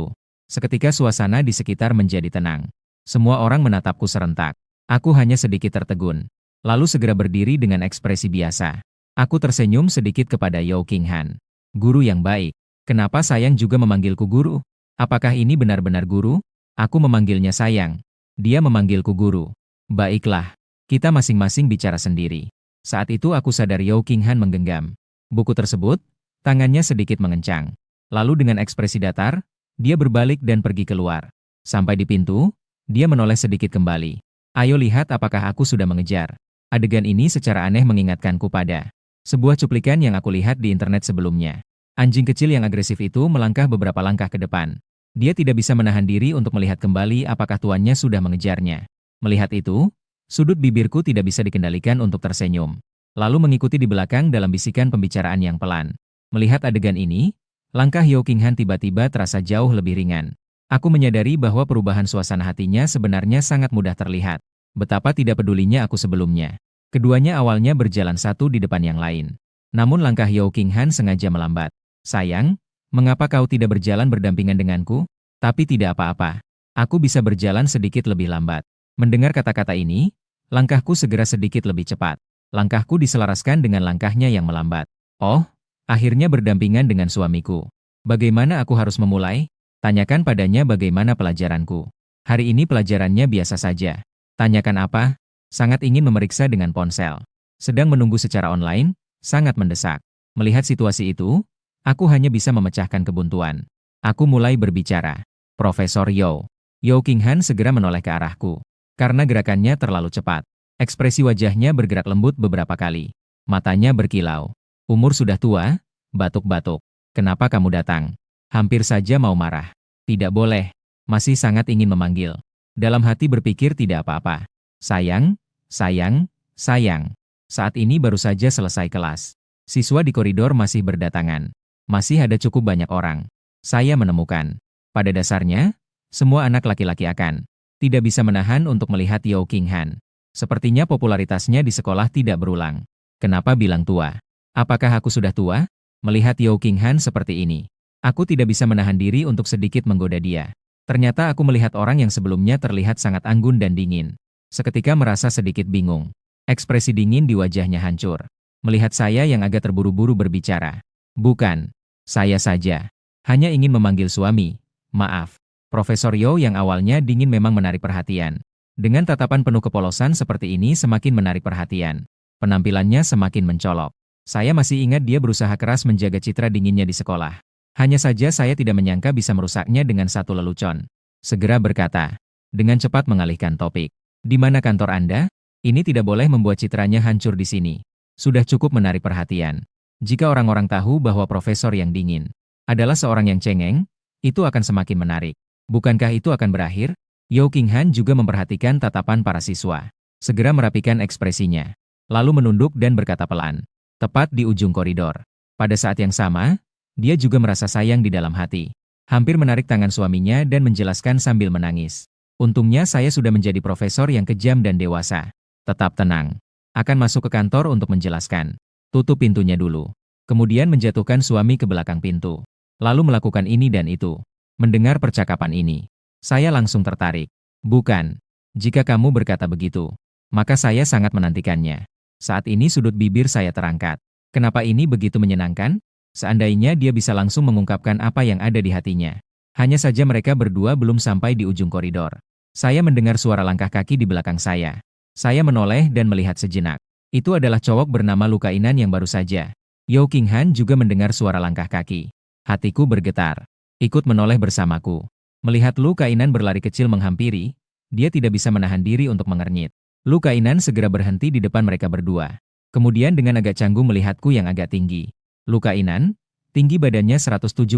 Seketika suasana di sekitar menjadi tenang. Semua orang menatapku serentak. Aku hanya sedikit tertegun. Lalu segera berdiri dengan ekspresi biasa. Aku tersenyum sedikit kepada Yao Qinghan. Guru yang baik. Kenapa sayang juga memanggilku guru? Apakah ini benar-benar guru? Aku memanggilnya sayang. Dia memanggilku guru. Baiklah. Kita masing-masing bicara sendiri. Saat itu aku sadar Yao Qinghan menggenggam buku tersebut, tangannya sedikit mengencang. Lalu dengan ekspresi datar, dia berbalik dan pergi keluar. Sampai di pintu, dia menoleh sedikit kembali. Ayo lihat apakah aku sudah mengejar. Adegan ini secara aneh mengingatkanku pada sebuah cuplikan yang aku lihat di internet sebelumnya. Anjing kecil yang agresif itu melangkah beberapa langkah ke depan. Dia tidak bisa menahan diri untuk melihat kembali apakah tuannya sudah mengejarnya. Melihat itu, sudut bibirku tidak bisa dikendalikan untuk tersenyum. Lalu mengikuti di belakang dalam bisikan pembicaraan yang pelan. Melihat adegan ini, langkah Yao Qinghan tiba-tiba terasa jauh lebih ringan. Aku menyadari bahwa perubahan suasana hatinya sebenarnya sangat mudah terlihat. Betapa tidak pedulinya aku sebelumnya. Keduanya awalnya berjalan satu di depan yang lain. Namun langkah Yao Qinghan sengaja melambat. Sayang, mengapa kau tidak berjalan berdampingan denganku? Tapi tidak apa-apa. Aku bisa berjalan sedikit lebih lambat. Mendengar kata-kata ini, langkahku segera sedikit lebih cepat. Langkahku diselaraskan dengan langkahnya yang melambat. Oh, Akhirnya berdampingan dengan suamiku. Bagaimana aku harus memulai? Tanyakan padanya bagaimana pelajaranku. Hari ini pelajarannya biasa saja. Tanyakan apa? Sangat ingin memeriksa dengan ponsel. Sedang menunggu secara online, sangat mendesak. Melihat situasi itu, aku hanya bisa memecahkan kebuntuan. Aku mulai berbicara. Profesor Yo. Yo King Han segera menoleh ke arahku. Karena gerakannya terlalu cepat. Ekspresi wajahnya bergerak lembut beberapa kali. Matanya berkilau. Umur sudah tua, batuk-batuk. Kenapa kamu datang? Hampir saja mau marah. Tidak boleh. Masih sangat ingin memanggil. Dalam hati berpikir tidak apa-apa. Sayang, sayang, sayang. Saat ini baru saja selesai kelas. Siswa di koridor masih berdatangan. Masih ada cukup banyak orang. Saya menemukan. Pada dasarnya, semua anak laki-laki akan tidak bisa menahan untuk melihat Yo King Han. Sepertinya popularitasnya di sekolah tidak berulang. Kenapa bilang tua? Apakah aku sudah tua? Melihat Yo King Han seperti ini, aku tidak bisa menahan diri untuk sedikit menggoda dia. Ternyata aku melihat orang yang sebelumnya terlihat sangat anggun dan dingin. Seketika merasa sedikit bingung. Ekspresi dingin di wajahnya hancur. Melihat saya yang agak terburu-buru berbicara. Bukan, saya saja. Hanya ingin memanggil suami. Maaf. Profesor Yo yang awalnya dingin memang menarik perhatian. Dengan tatapan penuh kepolosan seperti ini semakin menarik perhatian. Penampilannya semakin mencolok. Saya masih ingat dia berusaha keras menjaga citra dinginnya di sekolah. Hanya saja saya tidak menyangka bisa merusaknya dengan satu lelucon. Segera berkata, dengan cepat mengalihkan topik. Di mana kantor Anda? Ini tidak boleh membuat citranya hancur di sini. Sudah cukup menarik perhatian. Jika orang-orang tahu bahwa profesor yang dingin adalah seorang yang cengeng, itu akan semakin menarik. Bukankah itu akan berakhir? Yo King Han juga memperhatikan tatapan para siswa. Segera merapikan ekspresinya. Lalu menunduk dan berkata pelan. Tepat di ujung koridor. Pada saat yang sama, dia juga merasa sayang di dalam hati. Hampir menarik tangan suaminya dan menjelaskan sambil menangis. Untungnya saya sudah menjadi profesor yang kejam dan dewasa. Tetap tenang. Akan masuk ke kantor untuk menjelaskan. Tutup pintunya dulu. Kemudian menjatuhkan suami ke belakang pintu. Lalu melakukan ini dan itu. Mendengar percakapan ini, saya langsung tertarik. Bukan. Jika kamu berkata begitu, maka saya sangat menantikannya. Saat ini sudut bibir saya terangkat. Kenapa ini begitu menyenangkan? Seandainya dia bisa langsung mengungkapkan apa yang ada di hatinya. Hanya saja mereka berdua belum sampai di ujung koridor. Saya mendengar suara langkah kaki di belakang saya. Saya menoleh dan melihat sejenak. Itu adalah cowok bernama Lu Kainan yang baru saja. Yo King Han juga mendengar suara langkah kaki. Hatiku bergetar. Ikut menoleh bersamaku. Melihat Lu Kainan berlari kecil menghampiri, dia tidak bisa menahan diri untuk mengernyit. Lu Kainan segera berhenti di depan mereka berdua. Kemudian dengan agak canggung melihatku yang agak tinggi. Lu Kainan, tinggi badannya 178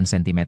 cm.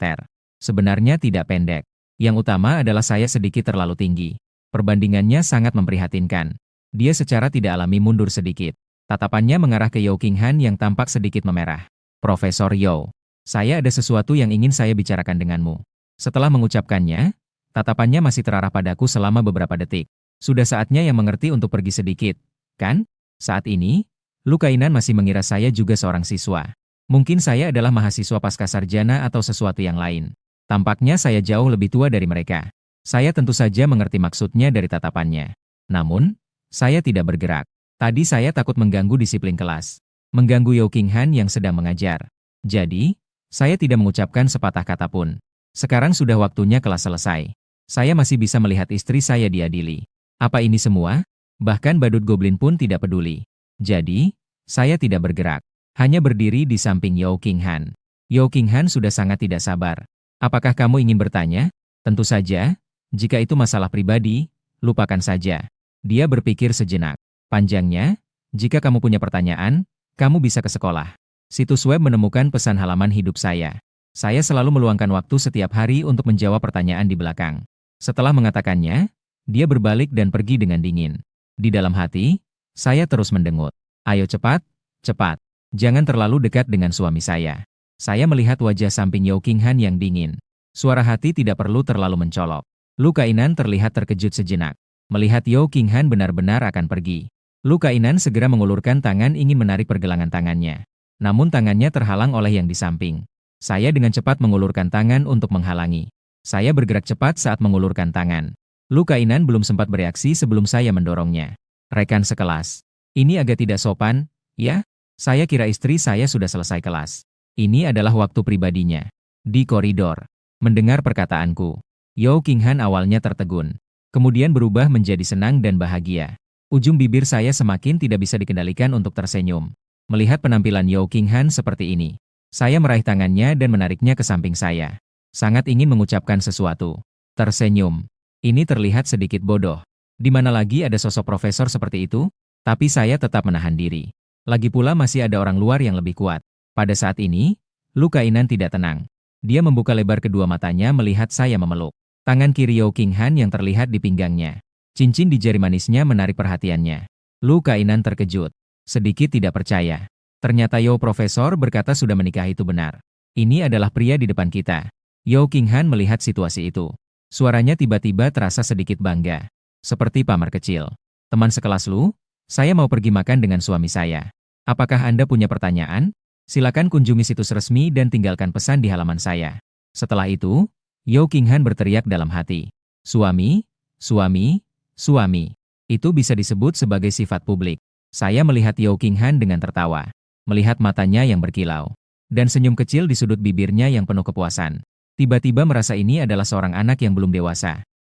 Sebenarnya tidak pendek. Yang utama adalah saya sedikit terlalu tinggi. Perbandingannya sangat memprihatinkan. Dia secara tidak alami mundur sedikit. Tatapannya mengarah ke Yo King Han yang tampak sedikit memerah. Profesor Yo. Saya ada sesuatu yang ingin saya bicarakan denganmu. Setelah mengucapkannya, tatapannya masih terarah padaku selama beberapa detik. Sudah saatnya yang mengerti untuk pergi sedikit, kan? Saat ini, Lu Kainan masih mengira saya juga seorang siswa. Mungkin saya adalah mahasiswa pascasarjana atau sesuatu yang lain. Tampaknya saya jauh lebih tua dari mereka. Saya tentu saja mengerti maksudnya dari tatapannya. Namun, saya tidak bergerak. Tadi saya takut mengganggu disiplin kelas. Mengganggu Yo King Han yang sedang mengajar. Jadi, saya tidak mengucapkan sepatah kata pun. Sekarang sudah waktunya kelas selesai. Saya masih bisa melihat istri saya diadili. Apa ini semua? Bahkan badut goblin pun tidak peduli. Jadi, saya tidak bergerak. Hanya berdiri di samping Yo King Han. Yo King Han sudah sangat tidak sabar. Apakah kamu ingin bertanya? Tentu saja. Jika itu masalah pribadi, lupakan saja. Dia berpikir sejenak. Panjangnya, jika kamu punya pertanyaan, kamu bisa ke sekolah. Situs web menemukan pesan halaman hidup saya. Saya selalu meluangkan waktu setiap hari untuk menjawab pertanyaan di belakang. Setelah mengatakannya, dia berbalik dan pergi dengan dingin. Di dalam hati, saya terus mendengut. Ayo cepat, cepat. Jangan terlalu dekat dengan suami saya. Saya melihat wajah samping Yo King Han yang dingin. Suara hati tidak perlu terlalu mencolok. Lu Kainan terlihat terkejut sejenak. Melihat Yo King Han benar-benar akan pergi. Lu Kainan segera mengulurkan tangan ingin menarik pergelangan tangannya. Namun tangannya terhalang oleh yang di samping. Saya dengan cepat mengulurkan tangan untuk menghalangi. Saya bergerak cepat saat mengulurkan tangan. Lu Kainan belum sempat bereaksi sebelum saya mendorongnya. Rekan sekelas. Ini agak tidak sopan, ya? Saya kira istri saya sudah selesai kelas. Ini adalah waktu pribadinya. Di koridor. Mendengar perkataanku, Yao Qinghan awalnya tertegun. Kemudian berubah menjadi senang dan bahagia. Ujung bibir saya semakin tidak bisa dikendalikan untuk tersenyum. Melihat penampilan Yao Qinghan seperti ini, saya meraih tangannya dan menariknya ke samping saya. Sangat ingin mengucapkan sesuatu. Tersenyum. Ini terlihat sedikit bodoh. Di mana lagi ada sosok profesor seperti itu? Tapi saya tetap menahan diri. Lagi pula masih ada orang luar yang lebih kuat. Pada saat ini, Lu Kainan tidak tenang. Dia membuka lebar kedua matanya melihat saya memeluk. Tangan kiri Yao Qinghan yang terlihat di pinggangnya. Cincin di jari manisnya menarik perhatiannya. Lu Kainan terkejut. Sedikit tidak percaya. Ternyata Yao Profesor berkata sudah menikah itu benar. Ini adalah pria di depan kita. Yao Qinghan melihat situasi itu. Suaranya tiba-tiba terasa sedikit bangga. Seperti pamer kecil. Teman sekelas Lu, saya mau pergi makan dengan suami saya. Apakah Anda punya pertanyaan? Silakan kunjungi situs resmi dan tinggalkan pesan di halaman saya. Setelah itu, Yao Qinghan berteriak dalam hati. Suami, suami, suami. Itu bisa disebut sebagai sifat publik. Saya melihat Yao Qinghan dengan tertawa. Melihat matanya yang berkilau. Dan senyum kecil di sudut bibirnya yang penuh kepuasan. Tiba-tiba merasa ini adalah seorang anak yang belum dewasa.